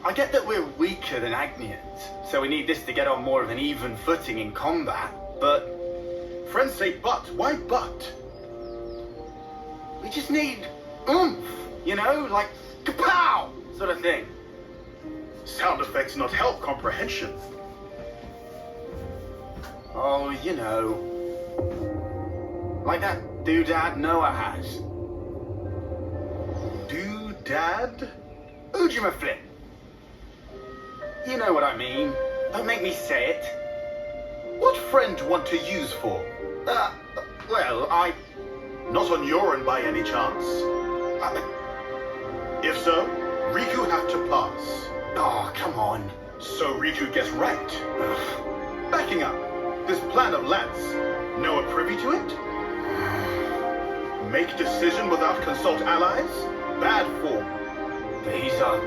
I get that we're weaker than Agnians, so we need this to get on more of an even footing in combat, but... Friends say but. Why but? we just need oomph, you know, like kapow sort of thing. Sound effects not help comprehension. Oh, you know, like that doodad Noah has. Doodad? Ujima flip. You know what I mean. Don't make me say it. What friend want to use for? Well, Not on your end by any chance? If so, Riku have to pass. Oh, come on. So Riku gets right. Backing up, this plan of Lance, Noah privy to it? Make decision without consult allies? Bad form. But he's our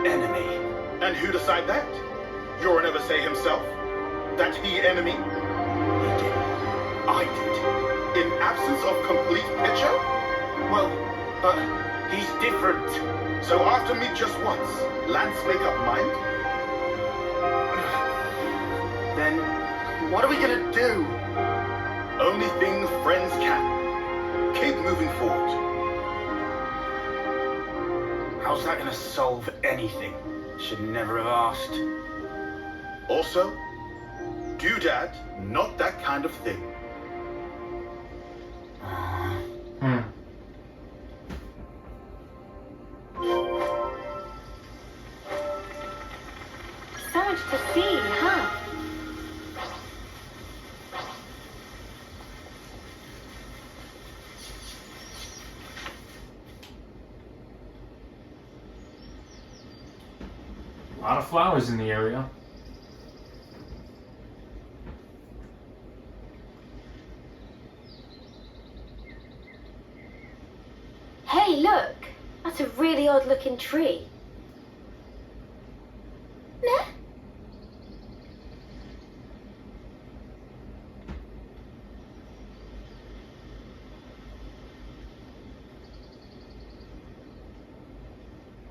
enemy. And who decide that? Your never say himself? That he enemy? He did. I did. In absence of complete picture? Well, but he's different. So after meet just once, Lance make up mind? Then what are we gonna do? Only thing friends can. Keep moving forward. How's that gonna solve anything? Should never have asked. Also, doodad, not that kind of thing. So much to see, huh? A lot of flowers in the area. Hey, look! That's a really odd-looking tree. Nah.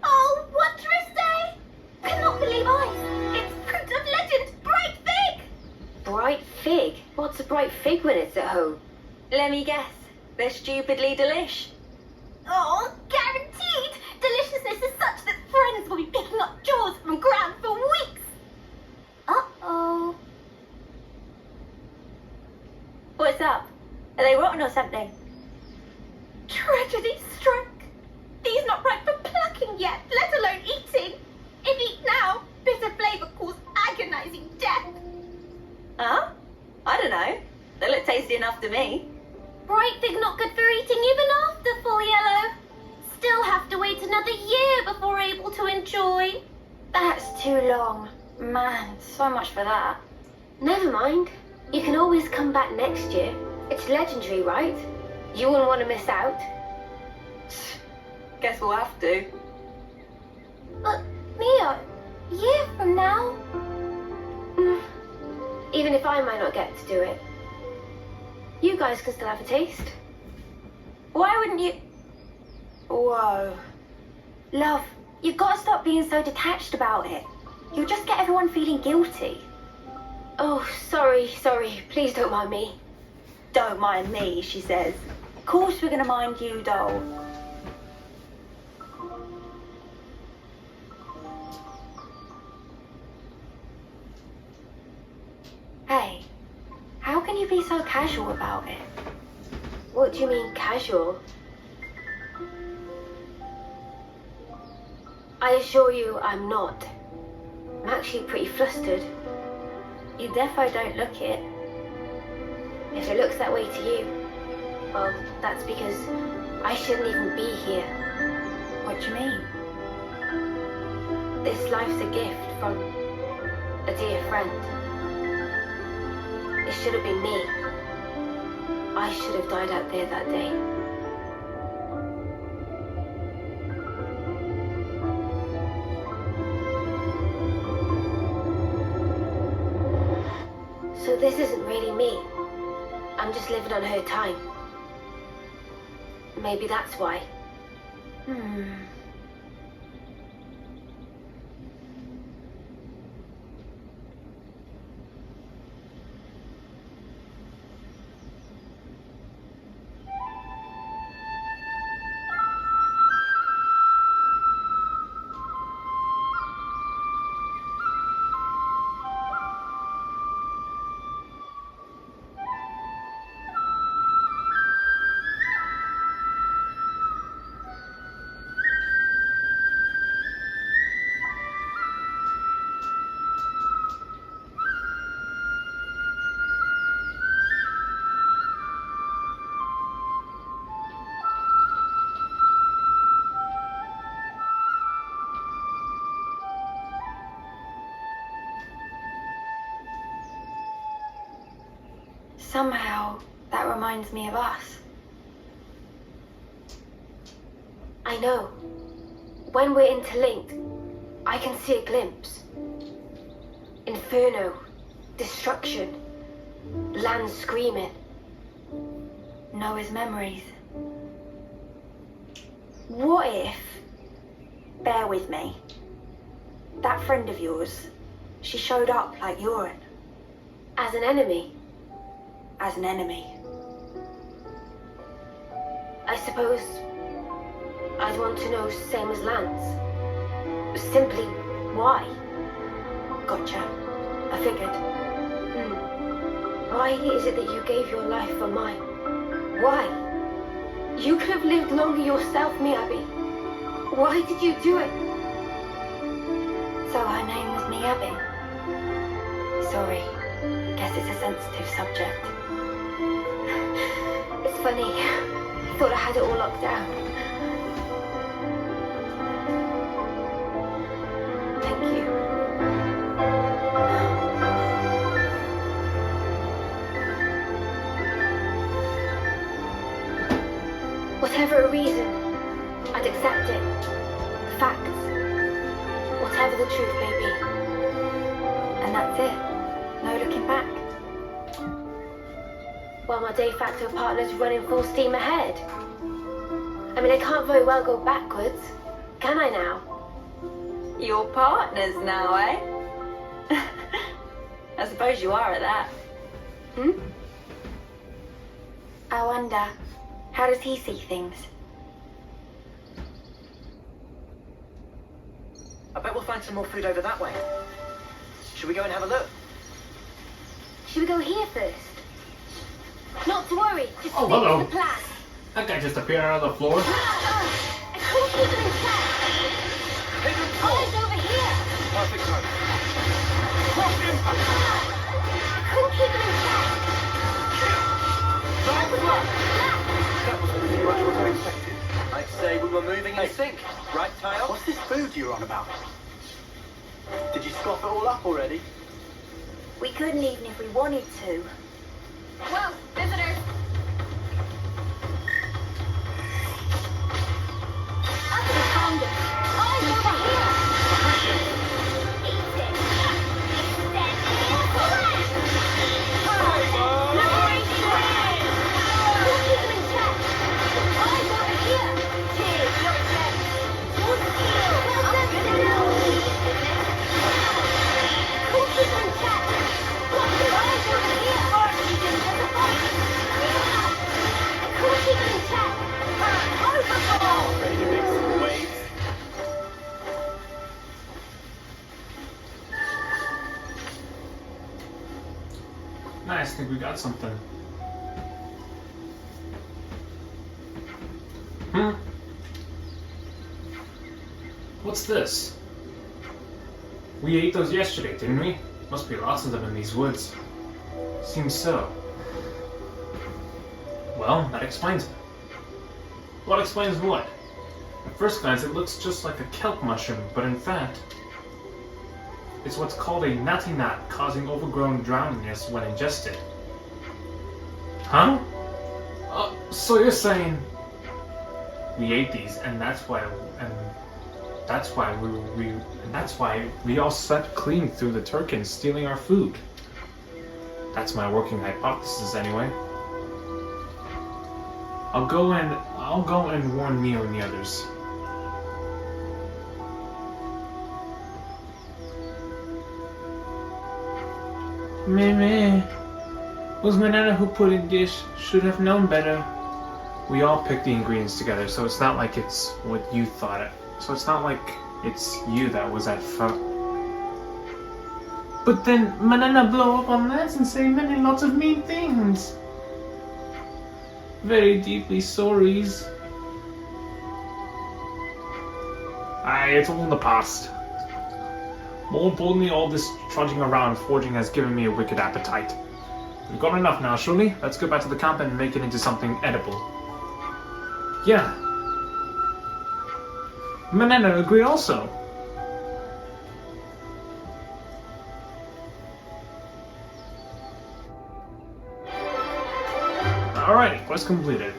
Oh, wondrous day! Cannot believe it's fruit of legend, bright fig! Bright fig? What's a bright fig when it's at home? Let me guess. They're stupidly delish. Oh, guaranteed! Deliciousness is such that friends will be picking up jaws from ground for weeks! Uh-oh. What's up? Are they rotten or something? Tragedy struck. These not ripe for plucking yet, let alone eating. If eat now, bitter flavour cause agonizing death. Huh? I don't know. They look tasty enough to me. Bright fig not good for eating even after full yellow. Still have to wait another year before able to enjoy. That's too long. Man, so much for that. Never mind. You can always come back next year. It's legendary, right? You wouldn't want to miss out. Guess we'll have to. But, Mia, year from now? Even if I might not get to do it, you guys can still have a taste. Why wouldn't you? Whoa. Love, you've got to stop being so detached about it. You'll just get everyone feeling guilty. Oh, sorry. Please don't mind me. Don't mind me, she says. Of course we're going to mind you, doll. Hey, how can you be so casual about it? What do you mean, casual? I assure you I'm not. I'm actually pretty flustered. You defo don't look it. If it looks that way to you, well, that's because I shouldn't even be here. What do you mean? This life's a gift from a dear friend. It should have been me. I should have died out there that day. So this isn't really me. I'm just living on her time. Maybe that's why. Somehow, that reminds me of us. I know. When we're interlinked, I can see a glimpse. Inferno, destruction, land screaming. Noah's memories. What if, Bear with me. That friend of yours, she showed up like urine. as an enemy? As an enemy. I suppose I'd want to know same as Lance. Simply why? Gotcha. I figured. Why is it that you gave your life for mine? Why? You could have lived longer yourself, Miyabi. Why did you do it? So her name was Miyabi. Sorry. Guess it's a sensitive subject. It's funny. I thought I had it all locked down. Thank you. the truth, baby. And that's it. No looking back. While my de facto partner's running full steam ahead. I mean, I can't very well go backwards, can I now? Your partners now, eh? I suppose you are at that. I wonder, how does he see things? I bet we'll find some more food over that way. Should we go and have a look? Should we go here first? Not to worry, just Oh, stick to hello. the plan. That guy just appeared out of the floor. I couldn't keep him in check. Eyes over here. Perfect time. I couldn't keep him in check. That was pretty much what I expected. I'd say we were moving in sync. Right, Tile? What's this food you're on about? Did you scoff it all up already? We couldn't even if we wanted to. Whoa, visitors. Up the conga. Eyes over here. Eat it. Couldn't keep him in check. Eyes over here. Cheers, you're dead. Towards the field. Well done, couldn't keep him in check. Eyes over here. Couldn't keep him in check. Overboard. Ready to make some waves? Nice, I think we got something. What's this? We ate those yesterday, didn't we? Must be lots of them in these woods. Seems so. Well, that explains it. What explains what? At first glance, it looks just like a kelp mushroom, but in fact, it's what's called a nutty gnat, causing overgrown drowniness when ingested. Huh? So you're saying we ate these, and that's why we all slept clean through the Turkins stealing our food. That's my working hypothesis, anyway. I'll go and warn Neo and the others. Meh. It was Manana who put in dish. Should have known better. We all picked the ingredients together, so it's not like it's what you thought it. So it's not like it's you that was at fault. But then Manana blow up on that and say lots of mean things. Very deeply sorries. It's all in the past. More importantly, all this trudging around forging has given me a wicked appetite. We've got enough now, surely? Let's go back to the camp and make it into something edible. Yeah. Manana agree also. Alright, quest completed.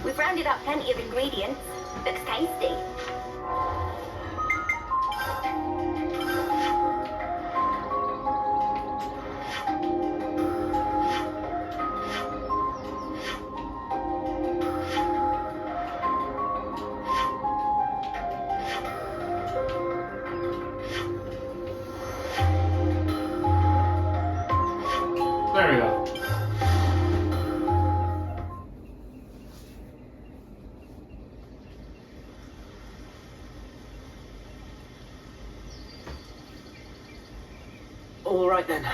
We've rounded up plenty of ingredients. Looks tasty. There we go. All right then.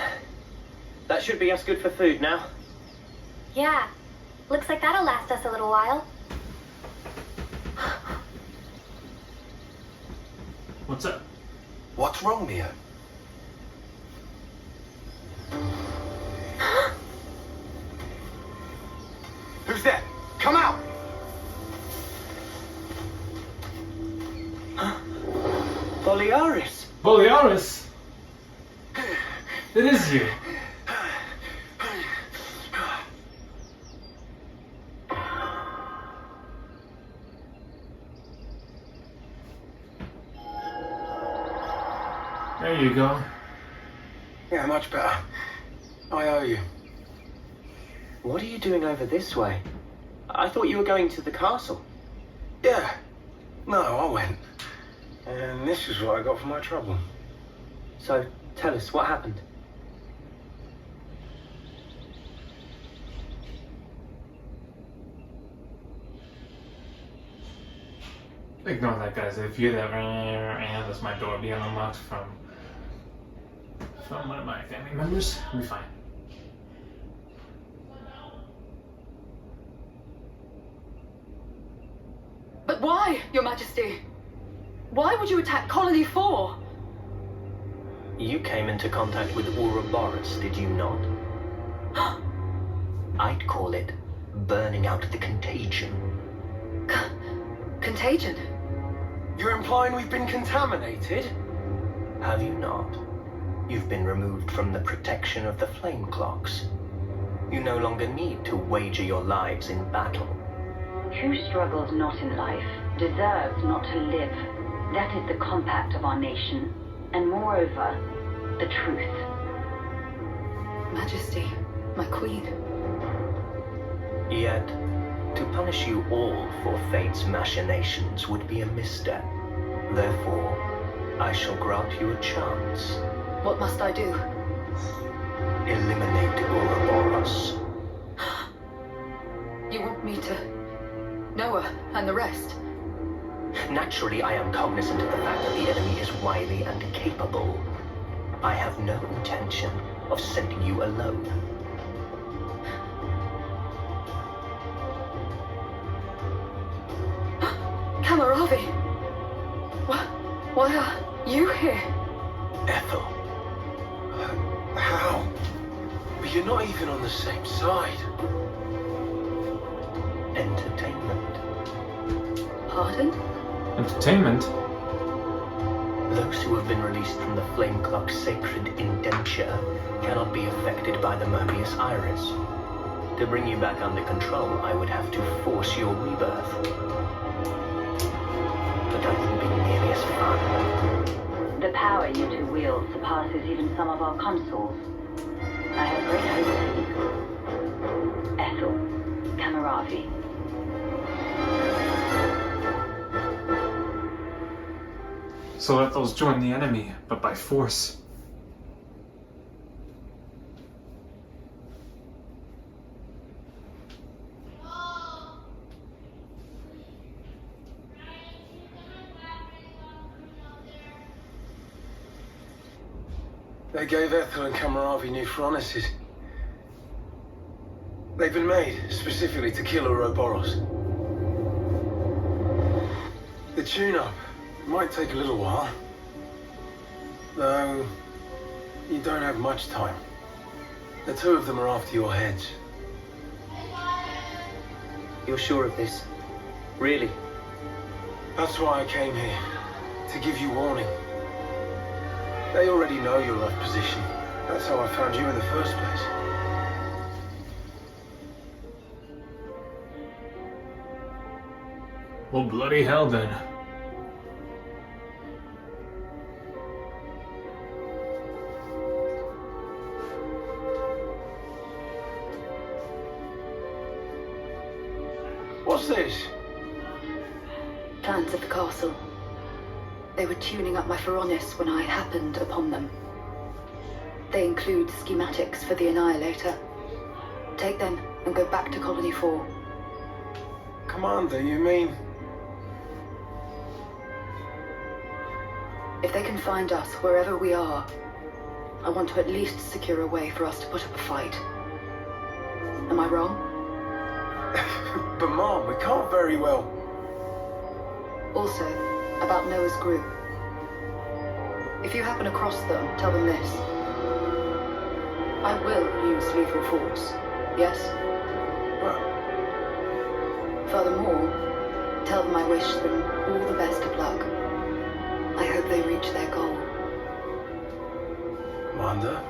That should be us good for food now. Yeah. Looks like that'll last us a little while. What's up? What's wrong, Mia? Who's there? Come out! Boliaris! Boliaris! It is you. There you go. Yeah, much better. I owe you. What are you doing over this way? I thought you were going to the castle. Yeah. No, I went. And this is what I got for my trouble. So, tell us, what happened? Ignore that, guys. If you hear that, that's my door being unlocked from one of my family members. We'll be fine. But why, Your Majesty? Why would you attack Colony 4? You came into contact with Ouroboros, did you not? I'd call it burning out the contagion. Contagion? You're implying we've been contaminated? Have you not? You've been removed from the protection of the flame clocks. You no longer need to wager your lives in battle. Who struggles not in life deserves not to live. That is the compact of our nation, and moreover, the truth. Majesty, my queen. Yet, to punish you all for fate's machinations would be a misstep. Therefore, I shall grant you a chance. What must I do? Eliminate Ouroboros. You want me to... Noah and the rest? Naturally, I am cognizant of the fact that the enemy is wily and capable. I have no intention of sending you alone. Kamaravi! Why are you here? Ethel. How? But you're not even on the same side. Entertainment. Pardon? Entertainment? Those who have been released from the Flame Clock's sacred indenture cannot be affected by the Mobius Iris. To bring you back under control, I would have to force your rebirth. But that wouldn't be nearly as fun. The power you two wield surpasses even some of our consuls. I have great hope for you. Ethel, Kamaravi. So let those join the enemy, but by force. They gave Ethel and Kamaravi new furnaces. They've been made specifically to kill Ouroboros. The tune-up might take a little while, though you don't have much time. The two of them are after your heads. You're sure of this? Really? That's why I came here, to give you warning. They already know your rough position. That's how I found you in the first place. Well, bloody hell then. What's this? Plans of the castle. They were tuning up my Pharaonis when I happened upon them. They include schematics for the Annihilator. Take them and go back to Colony 4. Commander, you mean? If they can find us wherever we are, I want to at least secure a way for us to put up a fight. Am I wrong? But Mom, we can't very well. Also, about Noah's group. If you happen across them, tell them this. I will use lethal force, yes? Furthermore, tell them I wish them all the best of luck. I hope they reach their goal. Commander?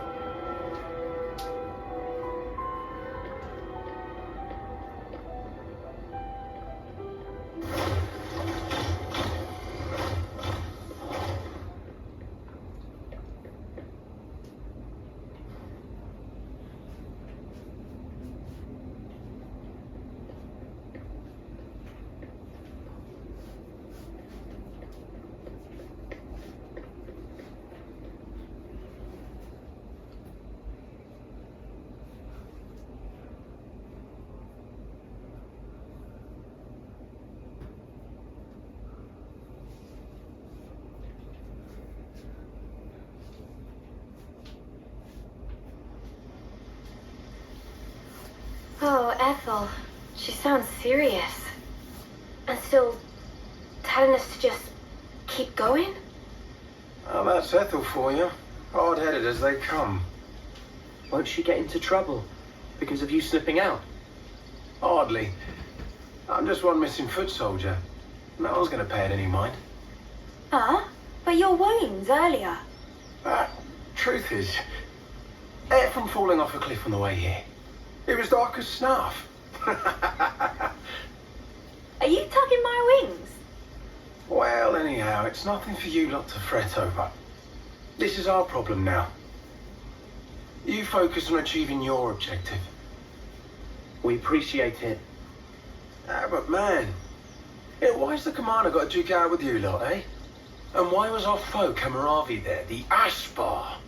Oh, Ethel. She sounds serious. And still telling us to just keep going? Well, that's Ethel for you. Hard-headed as they come. Won't she get into trouble because of you slipping out? Hardly. I'm just one missing foot soldier. No one's going to pay it any mind. Huh? But your wounds earlier. Truth is, air from falling off a cliff on the way here. It was dark as snuff. Are you tugging my wings? Well, anyhow, it's nothing for you lot to fret over. This is our problem now. You focus on achieving your objective. We appreciate it. But man, why's the commander got to duke out with you lot, eh? And why was our foe Kamaravi there, the Ashbar?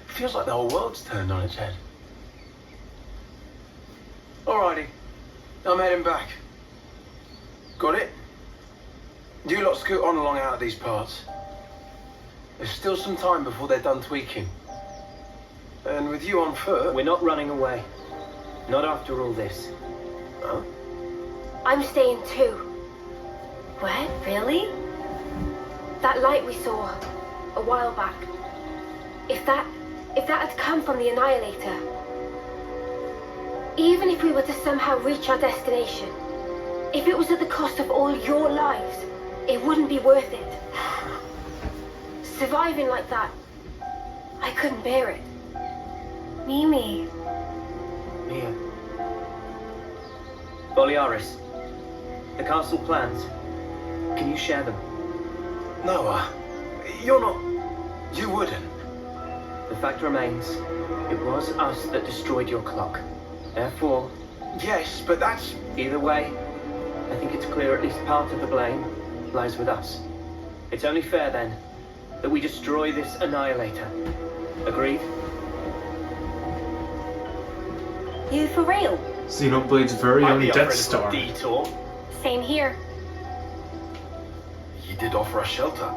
Feels like the whole world's turned on its head. Alrighty, I'm heading back. Got it? You lot scoot on along out of these parts. There's still some time before they're done tweaking. And with you on foot... We're not running away. Not after all this. Huh? I'm staying too. What? Really? That light we saw a while back. If that had come from the Annihilator, even if we were to somehow reach our destination, if it was at the cost of all your lives, it wouldn't be worth it. Surviving like that, I couldn't bear it. Mimi. Mia. Boliaris. The castle plans. Can you share them? No, you're not... You wouldn't. The fact remains, it was us that destroyed your clock. Therefore... Yes, but that's... Either way, I think it's clear at least part of the blame lies with us. It's only fair, then, that we destroy this Annihilator. Agreed? You for real? Xenoblade's very own Death Star. Detour. Same here. You did offer us shelter.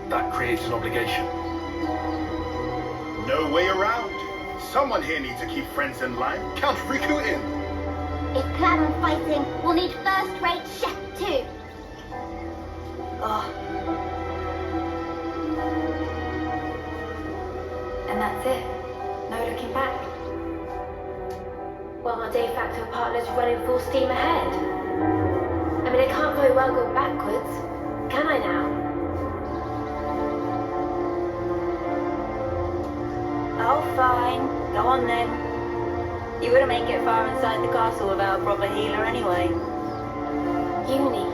That creates an obligation. No way around. Someone here needs to keep friends in line. Count Riku in. If plan on fighting, we'll need first-rate chef too. Oh. And that's it. No looking back. Well, my de facto partner's running full steam ahead. I mean, I can't very well go backwards, can I now? Oh, fine. Go on then. You wouldn't make it far inside the castle without a proper healer anyway. Uni.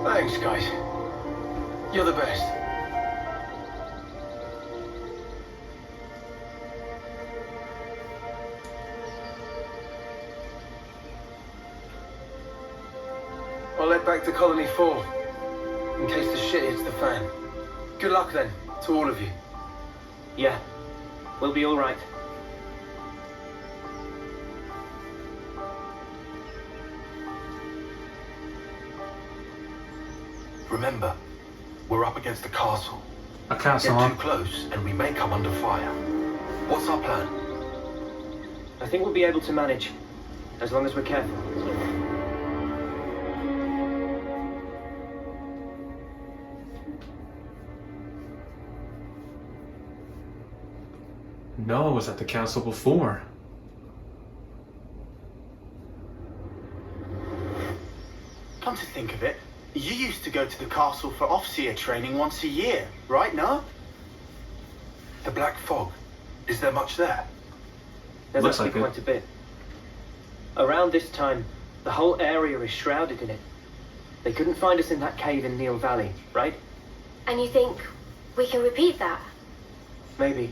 Thanks, guys. You're the best. I'll head back to Colony 4, in case the shit hits the fan. Good luck then, to all of you. Yeah. We'll be all right. Remember, we're up against the castle. A castle, Get huh? too close, and we may come under fire. What's our plan? I think we'll be able to manage, as long as we're careful. No, I was at the council before. Come to think of it, you used to go to the castle for Offseer training once a year, right, no? The Black Fog. Is there much there? There's Looks actually like quite a bit. Around this time, the whole area is shrouded in it. They couldn't find us in that cave in Neil Valley, right? And you think we can repeat that? Maybe.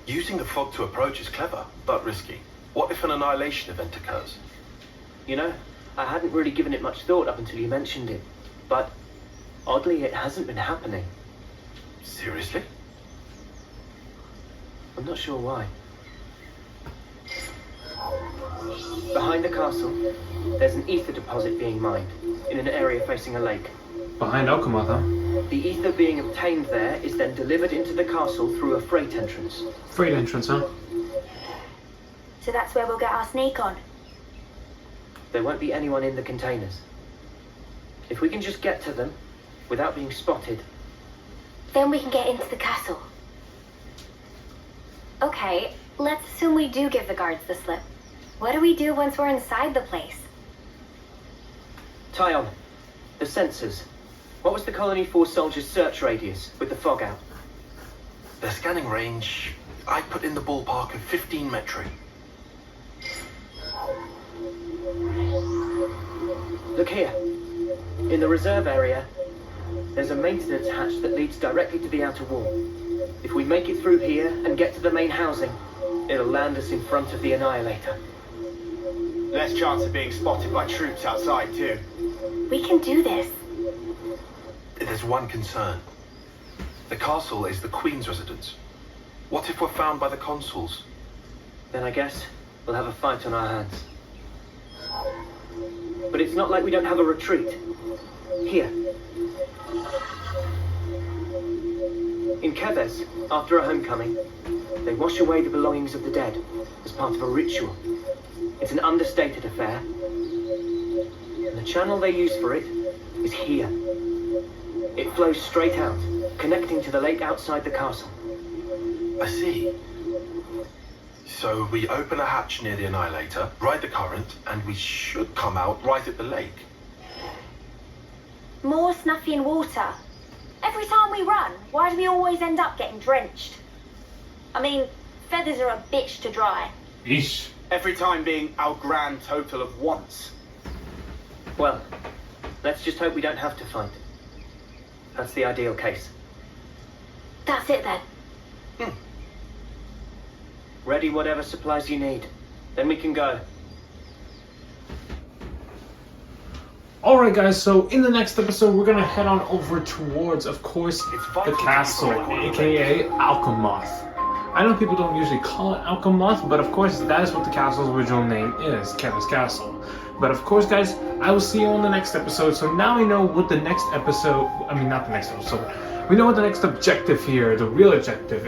Using the fog to approach is clever, but risky. What if an annihilation event occurs? You know, I hadn't really given it much thought up until you mentioned it. But, oddly, it hasn't been happening. Seriously? I'm not sure why. Behind the castle, there's an ether deposit being mined, in an area facing a lake. Behind Okamoth, huh? The ether being obtained there is then delivered into the castle through a freight entrance. Freight entrance, huh? So that's where we'll get our sneak on. There won't be anyone in the containers. If we can just get to them without being spotted. Then we can get into the castle. Okay, let's assume we do give the guards the slip. What do we do once we're inside the place? Tyon, the sensors. What was the Colony Force soldiers' search radius with the fog out? Their scanning range, I put in the ballpark of 15 metri. Look here. In the reserve area, there's a maintenance hatch that leads directly to the outer wall. If we make it through here and get to the main housing, it'll land us in front of the Annihilator. Less chance of being spotted by troops outside, too. We can do this. There's one concern. The castle is the Queen's residence. What if we're found by the consuls? Then I guess we'll have a fight on our hands. But it's not like we don't have a retreat. Here. In Keves, after a homecoming, they wash away the belongings of the dead as part of a ritual. It's an understated affair. And the channel they use for it is here. It flows straight out, connecting to the lake outside the castle. I see. So we open a hatch near the Annihilator, ride the current, and we should come out right at the lake. More Snuffy and water. Every time we run, why do we always end up getting drenched? I mean, feathers are a bitch to dry. Eesh. Every time being our grand total of once. Well, let's just hope we don't have to fight. That's the ideal case. That's it then. Ready whatever supplies you need. Then we can go. Alright guys, so in the next episode we're gonna head on over towards, of course, the castle, aka Alchemoth. I know people don't usually call it Alchemoth, but of course that is what the castle's original name is, Kevis Castle. But of course guys, I will see you on the next episode, so now we know what the next episode, not the next episode, we know what the next objective here, the real objective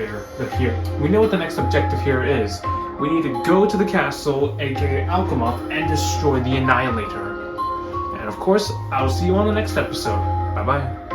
here, we know what the next objective here is. We need to go to the castle, aka Alchemoth, and destroy the Annihilator. And of course, I will see you on the next episode. Bye bye.